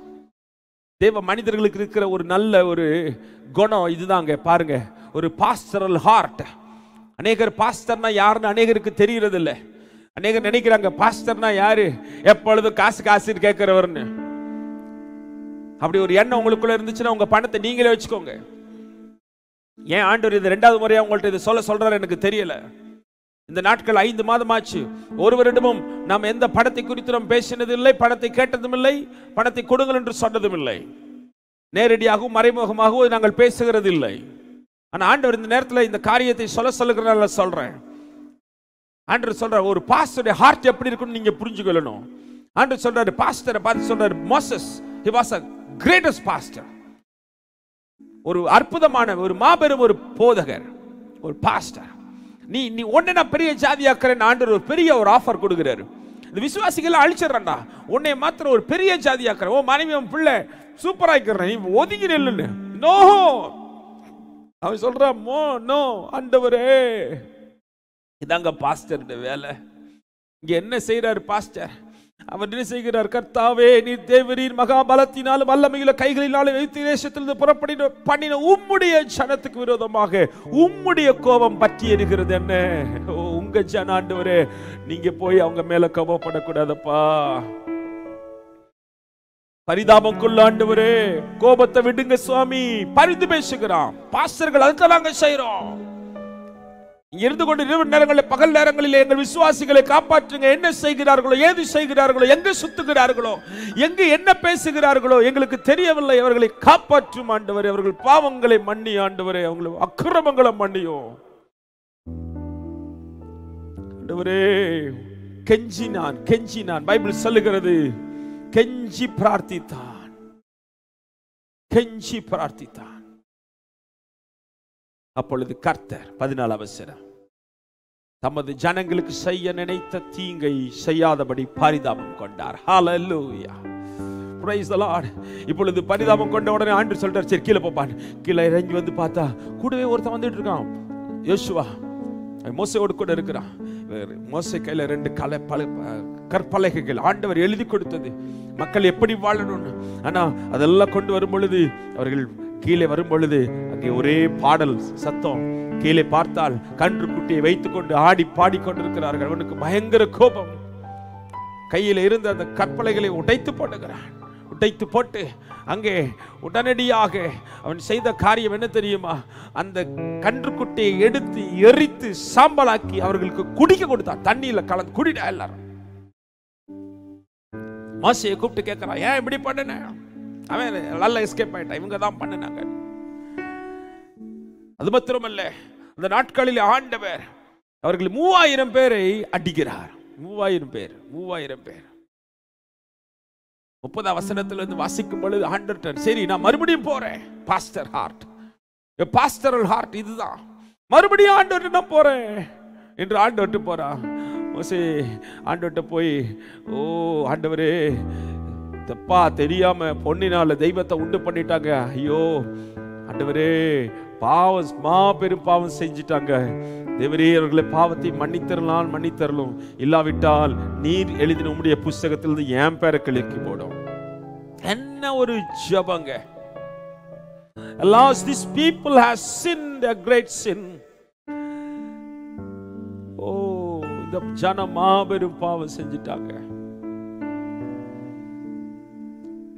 தேவ மனிதர்களுக்கு இருக்கிற ஒரு நல்ல ஒரு குணம் இதுதாங்க. பாருங்க, ஒரு பாஸ்டரல் ஹார்ட். அநேகர் பாஸ்டர்னா யாருன்னு அநேகருக்கு தெரியறது இல்லை. அநேகர் நினைக்கிறாங்க பாஸ்டர்னா யாரு, எப்பொழுதும் காசு காசு கேட்கிறவர்னு. அப்படி ஒரு எண்ணம் உங்களுக்குள்ள இருந்துச்சுன்னா உங்க பணத்தை நீங்களே வச்சுக்கோங்க. ஏன் ஆண்டவர் இது 2வது முறையா உங்கள்ட்ட இது சொல்றாரு எனக்கு தெரியல. இந்த நாட்கள் 5 மாதமாச்சு, ஒருவரிடமும் நாம் எந்த பணத்தை குறித்து நாம் பேசினது இல்லை, பணத்தை கேட்டதும் இல்லை, பணத்தை கொடுங்கள் என்று சொன்னதும் இல்லை. நேரடியாகவும் மறைமுகமாகவும் நாங்கள் பேசுகிறது இல்லை. ஆனா ஆண்டவர் இந்த நேரத்தில் இந்த காரியத்தை சொல்லுகிறனால சொல்றேன். ஆண்டவர் சொல்ற ஒரு பாஸ்டருடைய ஹார்ட் எப்படி இருக்குன்னு நீங்க புரிஞ்சுக்கொள்ளணும். ஆண்டவர் சொல்றாரு, பாஸ்டரை பார்த்து சொல்றாரு, Moses he was a greatest pastor, ஒரு அற்புதமான ஒரு மாபெரும் ஒரு போதகர், ஒரு பாஸ்டர். நீ நீ உன்னை நான் பெரிய ஜாதியாக்குறேன். ஆண்டவர் ஒரு பெரிய ஒரு ஆஃபர் கொடுக்கிறாரு. இந்த விசுவாசிகள் அழிச்சிடறா, உன்னை மாத்திரம் ஒரு பெரிய ஜாதியாக்குறேன், ஓ மனைவி உன் பிள்ளை சூப்பர் ஆக்கிறேன், நீ ஒதுங்கி நில்லுன்னு. நோ, அவன் சொல்றான், நோ ஆண்டவரே, இதாங்க பாஸ்டர் வேலை. இங்க என்ன செய்யறாரு பாஸ்டர்? அவர் என்ன செய்கிறார்? கர்த்தாவே, நீர் தேவரீர் மகாபலத்தினாலும் வல்லமையுள்ள கைகளினாலும் எகிப்து தேசத்திலிருந்து புறப்படின பண்ணின உம்முடைய ஜனத்துக்கு விரோதமாக உம்முடைய கோபம் பற்றி எரிகிறது. என்ன உங்க ஜன ஆண்டவரே, நீங்க போய் அவங்க மேல கோபப்படக்கூடாதப்பா. பரிதாபம் கொள்ள ஆண்டவரே, கோபத்தை விடுங்க சுவாமி. பரிந்து பேசுகிறான். பாஸ்டர்கள் அதுக்கு நாங்க செய்யறோம். இருந்து கொண்டு இரவு நேரங்களில் பகல் நேரங்களில் எங்கள் விசுவாசிகளை காப்பாற்றுங்க. என்ன செய்கிறார்களோ, ஏது செய்கிறார்களோ, எங்கு சுத்துகிறார்களோ, எங்கு என்ன பேசுகிறார்களோ எங்களுக்கு தெரியவில்லை. அவர்களை காப்பாற்றும் ஆண்டவரே. அவர்கள் பாவங்களை மன்னி ஆண்டவரே, அவர்கள் அக்கிரமங்களை மன்னியும் ஆண்டவரே. கெஞ்சினான் கெஞ்சினான். பைபிள் சொல்லுகிறது, கெஞ்சி பிரார்த்தித்தான், கெஞ்சி பிரார்த்தித்தான். அப்பொழுது கர்த்தர் 14 வசனம், தமது ஜனங்களுக்கு செய்ய நினைத்த தீங்கை செய்யாதபடி பரிதாபம் கொண்டார். ஹல்லேலூயா, பிரைஸ் தி லார்ட். இப்பொழுது பரிதாபம் கொண்ட உடனே ஆண்டவர் சொல்றார், சரி கீழே போப்பான். கீழே இறங்கி வந்து பார்த்தா கூடவே ஒருத்தன் வந்துட்டு இருக்கான். யோசுவா மோசேயோடு கூட இருக்கிறான். மோசே கையில 2 கற்பலகைகள் ஆண்டவர் எழுதி கொடுத்தது, மக்கள் எப்படி வாழணும்னு. ஆனா அதெல்லாம் கொண்டு வரும் பொழுது, அவர்கள் கீழே வரும் பொழுது அங்கே ஒரே பாடல் சத்தம். கீழே பார்த்தால் கன்று குட்டியை வைத்துக் கொண்டு ஆடி பாடி கொண்டிருக்கிறார்கள். அவனுக்கு பயங்கர கோபம். கையில் இருந்த அந்த கற்பலைகளை உடைத்து போடுகிறான். உடைத்து போட்டு அங்கே உடனடியாக அவன் செய்த காரியம் என்ன தெரியுமா? அந்த கன்றுக்குட்டியை எடுத்து எரித்து சாம்பலாக்கி அவர்களுக்கு குடிக்க கொடுத்தான். தண்ணியில கலந்து குடிடா எல்லாரும். மோசேயை கூப்பிட்டு கேட்கிறான், ஏன் இப்படி பண்ணன? அவன் நல்லா எஸ்கேப் ஆயிட்டான், இவங்க தான் பண்ணினாங்க. அது மாத்திரமல்ல, அந்த நாட்களில் ஆண்டவர் அவர்கள் 3000 பேரை அடிக்கிறார். 3000 பேர் 30 வசனத்திலிருந்து வாசிக்கும் பொழுது ஆண்டவர், சரி நான் மறுபடியும் போறேன். பாஸ்டர் ஹார்ட், பாஸ்டரல் ஹார்ட் இதுதான். மறுபடியும் ஆண்டவர்கிட்ட நான் போறேன் என்று ஆண்டவர்கிட்ட போறா. மோசே ஆண்டவர்கிட்ட போய், ஓ ஆண்டவரே, தப்பா தெரியாம பொன்னினால தெய்வத்தை உண்டு பண்ணிட்டாங்க, ஐயோ ஆண்டவரே, பாவம் மாபெரும் பாவம் செஞ்சிட்டாங்க, தேவரே அவர்களை பாவத்தை மன்னித்தரலாம், மன்னித்தரலும், இல்லாவிட்டால் நீர் எழுதின உம்முடைய புஸ்தகத்திலிருந்து என் பேரை கிளக்கி போடும். என்ன ஒரு ஜெபங்க. Alas, these people have sinned a great sin. ஓ, இந்த ஜனம் மாபெரும் பாவம் செஞ்சிட்டாங்க.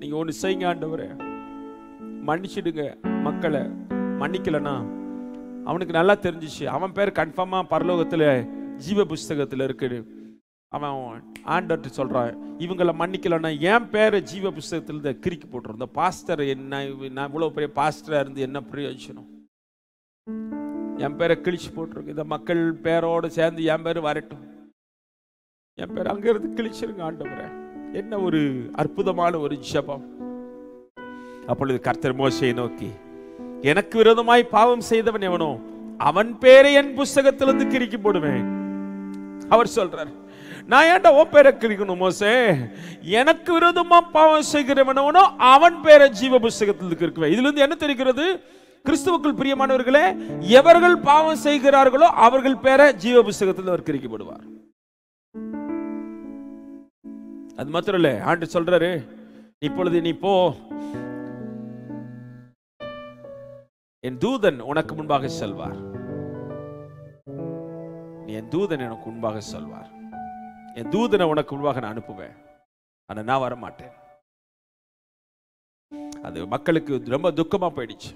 நீங்க ஒண்ணு செய்யுங்க, ஆண்டவரே மன்னிச்சிடுங்க மக்களை. மன்னிக்கலனா அவனுக்கு நல்லா தெரிஞ்சிச்சு, அவன் பேர் கன்ஃபார்மா பரலோகத்துல ஜீவ புஸ்தகத்துல இருக்கு. அவன் ஆண்டவர்கிட்ட சொல்றான், இவங்களை மன்னிக்கலன்னா என் பேரை ஜீவ புஸ்தகத்துல கிறுக்கி போட்டுரும். இந்த பாஸ்டர் என்ன, நான் இவ்வளவு பெரிய பாஸ்டரா இருந்து என்ன பிரயோஜனம், என் பேரை கிழிச்சு போட்டுருக்கு. இந்த மக்கள் பேரோடு சேர்ந்து என் பேரு வரட்டும், என் பேர் அங்க இருந்து கிழிச்சிருங்க ஆண்டவரே. என்ன ஒரு அற்புதமான ஒரு ஜெபம். அப்பொழுது கர்த்தர் மோசேயை நோக்கி, எனக்கு விரோதமாய் பாவம் செய்தவன் எவனோ அவன் பேரை என் புஸ்தகத்திலிருந்து கிறுக்கி போடுவேன். அவர் சொல்றார், நான் ஏன்டா உன் பேரை கிறுக்கணும் மோசே? எனக்கு விரோதமா பாவம் செய்கிறவனோ அவன் பேரை ஜீவ புஸ்தகத்திலிருந்து கிறுக்குவேன். இதுல இருந்து என்ன தெரிகிறது? கிறிஸ்துவுக்குள் பிரியமானவர்களே, எவர்கள் பாவம் செய்கிறார்களோ அவர்கள் பேரை ஜீவ புஸ்தகத்தில் அவர் கிறுக்கப்படுவார். அது மாத்திரம் இல்ல, ஆண்டு சொல்றாரு, இப்பொழுது நீ போ, என் தூதன் உனக்கு முன்பாக செல்வார். என் தூதன் எனக்கு முன்பாக செல்வார். என் தூதனை உனக்கு முன்பாக நான் அனுப்புவேன், ஆனா நான் வர மாட்டேன். அது மக்களுக்கு ரொம்ப துக்கமா போயிடுச்சு.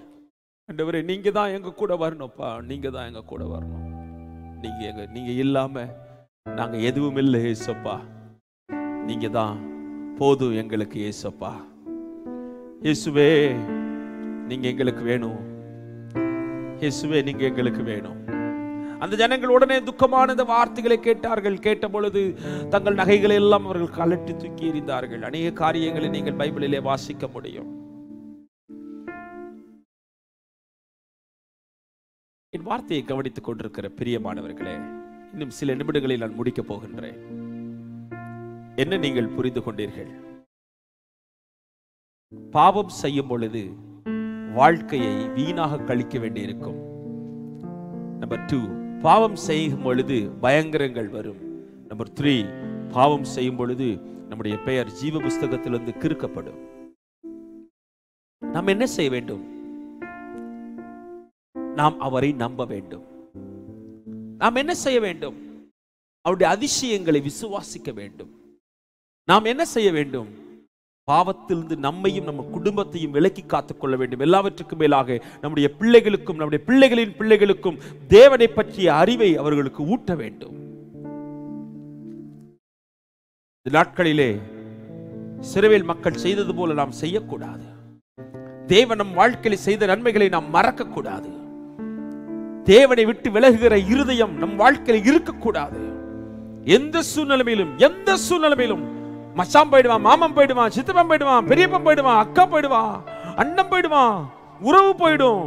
ஆண்டவரே, நீங்க தான் எங்க கூட வரணும்ப்பா, நீங்க தான் எங்க கூட வரணும். நீங்க இல்லாம நாங்க எதுவும் இல்லை ஏசப்பா, நீங்க தான் போதும் எங்களுக்கு ஏசப்பா. இயேசுவே நீங்க எங்களுக்கு வேணும், இயேசுவே நீங்க எங்களுக்கு வேணும். அந்த ஜனங்கள் உடனே துக்கமான இந்த வார்த்தைகளை கேட்டார்கள். கேட்ட பொழுது தங்கள் நகைகளை எல்லாம் அவர்கள் கலட்டி தூக்கி எறிந்தார்கள். அநேக காரியங்களை நீங்கள் பைபிளிலே வாசிக்க முடியும். என் வார்த்தையை கவனித்துக் கொண்டிருக்கிற பிரியமானவர்களே, இன்னும் சில நிமிடங்களில் நான் முடிக்கப் போகின்றேன். என்ன நீங்கள் புரிந்து கொண்டீர்கள்? பாவம் செய்யும் பொழுது வாழ்க்கையை வீணாக கழிக்க வேண்டியிருக்கும். நம்பர் 2, பாவம் செய்யும் பொழுது பயங்கரங்கள் வரும். நம்பர் 3, பாவம் செய்யும் பொழுது நம்முடைய பெயர் ஜீவ புஸ்தகத்திலிருந்து கிறுக்கப்படும். நாம் என்ன செய்ய வேண்டும்? நாம் அவரை நம்ப வேண்டும். நாம் என்ன செய்ய வேண்டும்? அவருடைய அதிசயங்களை விசுவாசிக்க வேண்டும். நாம் என்ன செய்ய வேண்டும்? பாவத்திலிருந்து நம்மையும் நம்ம குடும்பத்தையும் விலக்கி காத்துக் கொள்ள வேண்டும். எல்லாவற்றுக்கும் மேலாக நம்முடைய பிள்ளைகளுக்கும் நம்முடைய பிள்ளைகளின் பிள்ளைகளுக்கும் தேவனை பற்றிய அறிவை அவர்களுக்கு ஊட்ட வேண்டும். இந்த நாட்களிலே இஸ்ரவேல் மக்கள் செய்தது போல நாம் செய்யக்கூடாது. தேவன் நம் வாழ்க்கையில் செய்த நன்மைகளை நாம் மறக்க கூடாது. தேவனை விட்டு விலகுகிற இருதயம் நம் வாழ்க்கையில் இருக்கக்கூடாது. எந்த சூழ்நிலையிலும் மச்சான் போயிடுவான், மாமன் போயிடுவான், சித்தப்பன் போயிடுவான், பெரியப்பன் போயிடுவான், அக்கா போயிடுவான், அண்ணன் போயிடுவான், உறவு போயிடும்,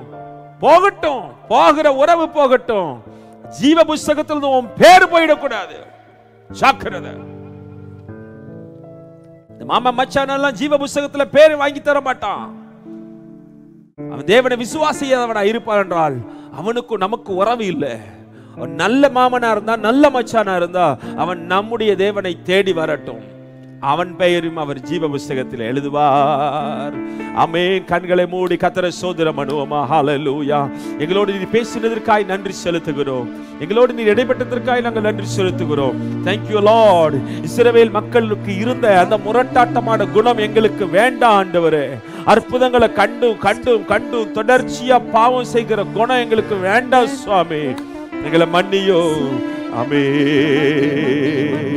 போகட்டும், போகிற உறவு போகட்டும், ஜீவ புஸ்தகத்தில் உன் பேர் போயிடக்கூடாது. ஜாக்கிரதை. இந்த மாமா மச்சான் எல்லாம் ஜீவ புஸ்தகத்தில் பேர் வாங்கி தர மாட்டான். அவன் தேவனை விசுவாசியாதவனா இருப்பான் என்றால் அவனுக்கும் நமக்கு உறவு இல்லை. நல்ல மாமனா இருந்தா, நல்ல மச்சானா இருந்தா, அவன் நம்முடைய தேவனை தேடி வரட்டும், அவன் பெயரும் அவர் ஜீவ புஸ்தகத்தில் எழுதுவார். ஆமென். கண்களை மூடி கர்த்தரை ஸ்தோத்திரம் பண்ணுவோமா? ஹல்லேலூயா. எங்களோடு நீர் பேசினதற்காய் நன்றி செலுத்துகிறோம். எங்களோடு நீர் இடைப்பட்டதற்காய் நாங்கள் நன்றி செலுத்துகிறோம். Thank you Lord. இஸ்ரவேல் மக்களுக்கு இருந்த அந்த முரட்டாட்டமான குணம் எங்களுக்கு வேண்டாம் ஆண்டவரே. அற்புதங்களை கண்டும் தொடர்ச்சியா பாவம் செய்கிற குணம் எங்களுக்கு வேண்டாம் சுவாமி. எங்களை மன்னியோ. ஆமென்.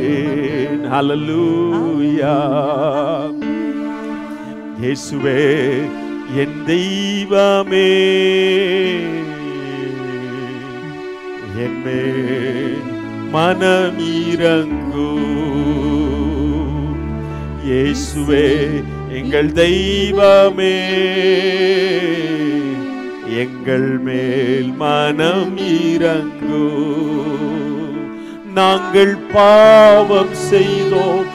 ஹல்லேலூயா. இயேசுவே என் தெய்வமே, என்மேல் மனமிரங்கு. இயேசுவே எங்கள் தெய்வமே, எங்கள் மேல் மனம் இறங்கும். நாங்கள் பாவம் செய்தோம்,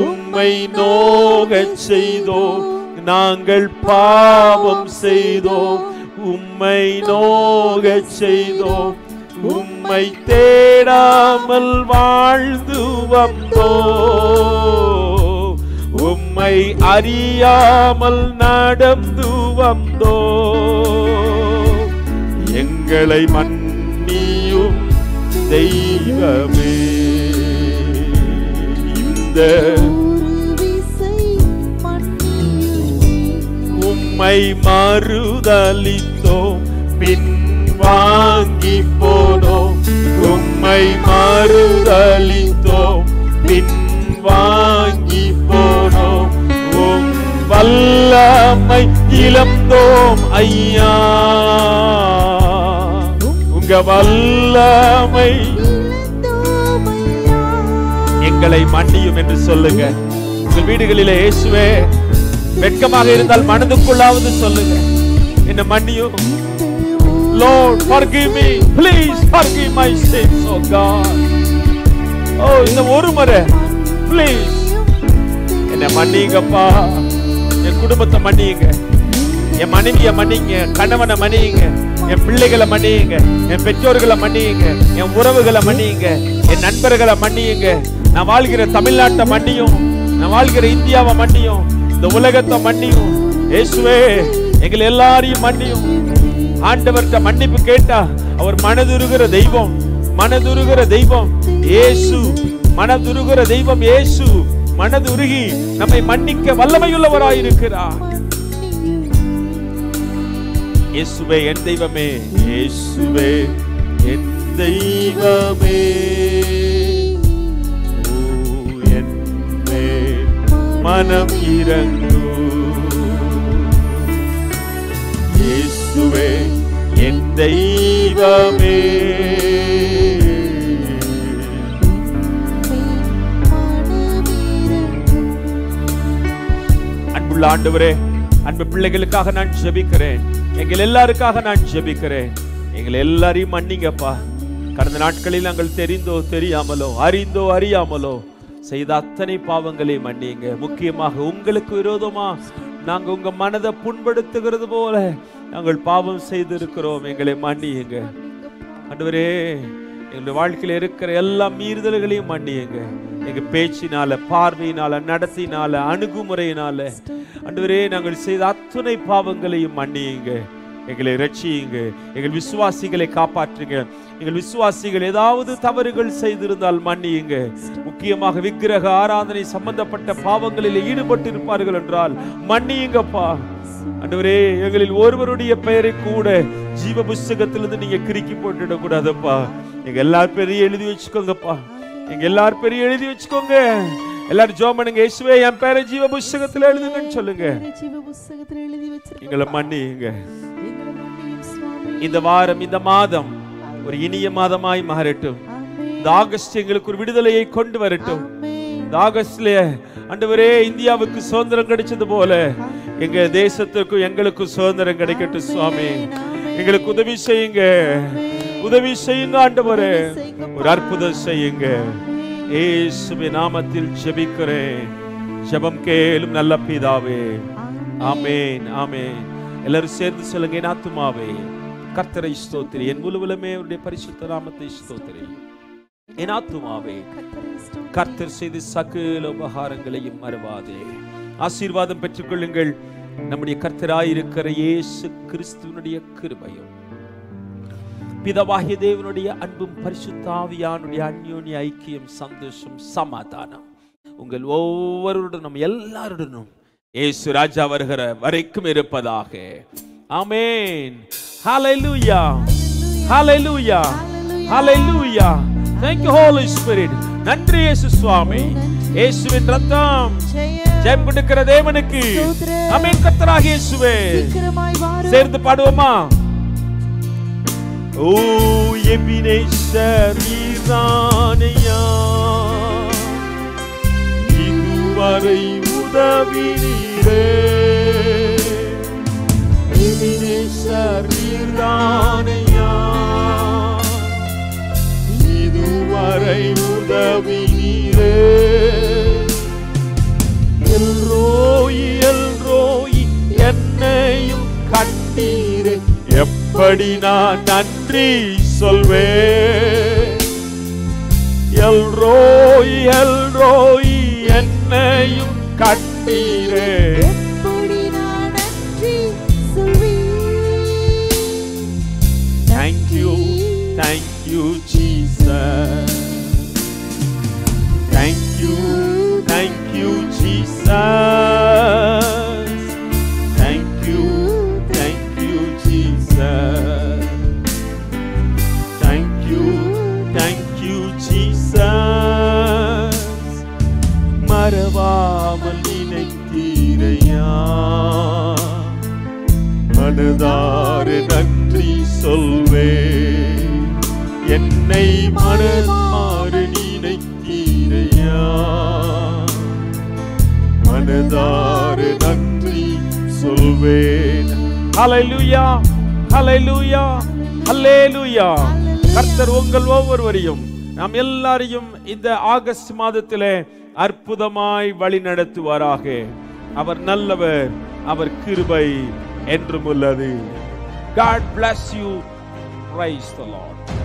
உம்மை நோகச் செய்தோம். நாங்கள் பாவம் செய்தோம், உம்மை நோகச் செய்தோம். உம்மை தேடாமல் வாழ்ந்து வந்தோம், உம்மை அறியாமல் நடந்து வந்தோம். எங்களை மன்னியும் தெய்வமே. இந்த உம்மை மறுதலித்தோம், பின் வாங்கி போனோம். உம்மை மறுதலித்தோம், பின் வாங்கி போனோம். உம் வல்லமை இழந்தோம் ஐயா, உங்க வல்லமை எங்களை மன்னியும் என்று சொல்லுங்க. உங்கள் வீடுகளிலே இயேசுவே வெட்கமாக இருந்தால் மனதுக்குள்ளாவது சொல்லுங்க, என்ன மன்னியும். Lord, forgive me. Please forgive my sins, oh God. Oh, இந்த ஒரு முறை please என்ன மன்னிங்கப்பா. என் குடும்பத்தை மன்னியுங்க, என் மனைவியை மன்னிங்க, கணவனை மன்னியுங்க, என் பிள்ளைகளை மன்னியுங்க, என் பெற்றோர்களை மன்னியுங்க, என் உறவுகளை மன்னியுங்க, என் நண்பர்களை மன்னியுங்க. நான் வாழ்கிற தமிழ்நாட்டை மன்னியும், நான் வாழ்கிற இந்தியாவை மன்னியும், இந்த உலகத்தை மன்னியும். இயேசுவே எங்களை எல்லாரையும் மன்னியும். ஆண்டவர்கிட்ட மன்னிப்பு கேட்டா அவர் மனதுருகிற தெய்வம், மனதுருகிற தெய்வம் இயேசு, மனதுருகிற தெய்வம் இயேசு. மனதுருகி நம்மை மன்னிக்க வல்லமையுள்ளவராயிருக்கிறார். இயேசுவே என் தெய்வமே, இயேசுவே என் தெய்வமே, என் மேல் மனம் இறங்கும். இயேசுவே என் தெய்வமே. அன்புள்ள ஆண்டவரே, அன்பு பிள்ளைகளுக்காக நான் ஜெபிக்கிறேன், எங்கள் எல்லாருக்காக நான் ஜெபிக்கிறேன். எங்களை எல்லாரையும் மன்னிங்கப்பா. கடந்த நாட்களில் நாங்கள் தெரிந்தோ தெரியாமலோ அறிந்தோ அறியாமலோ செய்த அத்தனை பாவங்களை மன்னிங்க. முக்கியமாக உங்களுக்கு விரோதமா நாங்கள் உங்க மனதை புண்படுத்துகிறது போல நாங்கள் பாவம் செய்திருக்கிறோம், எங்களை மன்னியுங்க. ஆண்டவரே எங்களுடைய வாழ்க்கையில் இருக்கிற எல்லா மீறுதல்களையும் மன்னியுங்க. எங்க பேச்சினால, பார்வையினால, நடத்தினால, அணுகுமுறையினால ஆண்டவரே நாங்கள் செய்த அத்தனை பாவங்களையும் மன்னியுங்க. எங்களை ரட்சியுங்க, எங்கள் விசுவாசிகளை காப்பாற்றுங்க. எங்கள் விசுவாசிகள் ஏதாவது தவறுகள் செய்திருந்தால் மன்னியுங்க. முக்கியமாக விக்கிரக ஆராதனை சம்பந்தப்பட்ட பாவங்களில் ஈடுபட்டு இருப்பார்கள் என்றால் மன்னியுங்கப்பா. ஆண்டவரே எங்களில் ஒருவருடைய பெயரை கூட ஜீவ புஸ்தகத்திலிருந்து நீங்க கிறுக்கி போட்டுட கூடாதப்பா. எங்க எல்லார் பேரையும் எழுதி வச்சுக்கோங்கப்பா, எங்க எல்லார் பேரையும் எழுதி வச்சுக்கோங்க. எல்லாரும் ஜெபம் பண்ணுங்க. இயேசுவே என் பேரை ஜீவ புஸ்தகத்தில் எழுதுங்கன்னு சொல்லுங்க. எங்களை மன்னியுங்க. இந்த வாரம், இந்த மாதம் ஒரு இனிய மாதமாய் மாறட்டும். இந்த ஆகஸ்ட் எங்களுக்கு ஒரு விடுதலையை கொண்டு வரட்டும். இந்த ஆகஸ்ட்ல ஆண்டவரே இந்தியாவுக்கு சுதந்திரம் கிடைச்சது போல எங்க தேசத்திற்கும் எங்களுக்கும் சுதந்திரம் கிடைக்கட்டும் சுவாமி. எங்களுக்கு உதவி செய்யுங்க, உதவி செய்யுங்க ஆண்டவரே, ஒரு அற்புதம் செய்யுங்க. இயேசுவின் நாமத்தில் ஜெபிக்கிறேன், ஜெபம் கேளும் நல்ல பிதாவே. ஆமென், ஆமென். எல்லாரும் சேர்ந்து சொல்லுங்க. என் ஆத்துமாவே கர்த்தரை ஸ்தோத்திரி, என் முழுவலுமே அவருடைய பரிசுத்த நாமத்தை ஸ்தோத்திரி. என் ஆத்துமாவே கர்த்தர் செய்த சகல உபகாரங்களையும் மறவாதே. ஆசீர்வாதம் பெற்றுக்கொள்ளுங்கள். நம்முடைய கர்த்தராயிருக்கிற இயேசு கிறிஸ்துவினுடைய கிருபையும் பிதாவாகிய தேவனுடைய அன்பும் பரிசுத்த ஆவியானுடைய அந்யோன்ய ஐக்கியம், சந்தோஷம், சமாதானம் உங்கள் ஒவ்வொருடனும் எல்லாருடனும் இயேசு ராஜா வருகிற வரைக்கும் இருப்பதாக. ஆமென். ஹalleluya, ஹalleluya, ஹalleluya. Thank you Holy Spirit. நன்றி இயேசு சுவாமி. இயேசுவின் ரத்தம் ஜெயம் கொடுக்கிற தேவனுக்கு ஆமென். கர்த்தராகிய இயேசுவே சேர்ந்து பாடுவோமா? ஓ எபினேசர் நீரானையா, இதுவரை உதவி நீரே. எபினேசர் நீர்தானையா, இதுவரை உதவி நீரே. எல்ரோயி எல்ரோயி என்னையும் கண்டீரே, எப்படி நான் நன்றி சொல்வேன். எல்ரோயி எல்ரோயி என்னையும் கண்டீரே, எப்படி நான் நன்றி சொல்வேன். thank you Jesus, thank you Jesus, thank you Jesus, thank you Jesus. மறவாமல் நினைத்தீரையா, மனதார நன்றி சொல்வே. என்னை மனதார நினைத்தீரையா, மனதார நன்றி சொல்வேன். ஹல்லேலூயா, ஹல்லேலூயா, ஹல்லேலூயா. கர்த்தர் உங்கள் ஒவ்வொருவரையும் நாம் எல்லாரையும் இந்த ஆகஸ்ட் மாதத்திலே அற்புதமாய் வழி நடத்துவாராக. அவர் நல்லவர், அவர் கிருபை என்றும் உள்ளது. God bless you. Praise the Lord.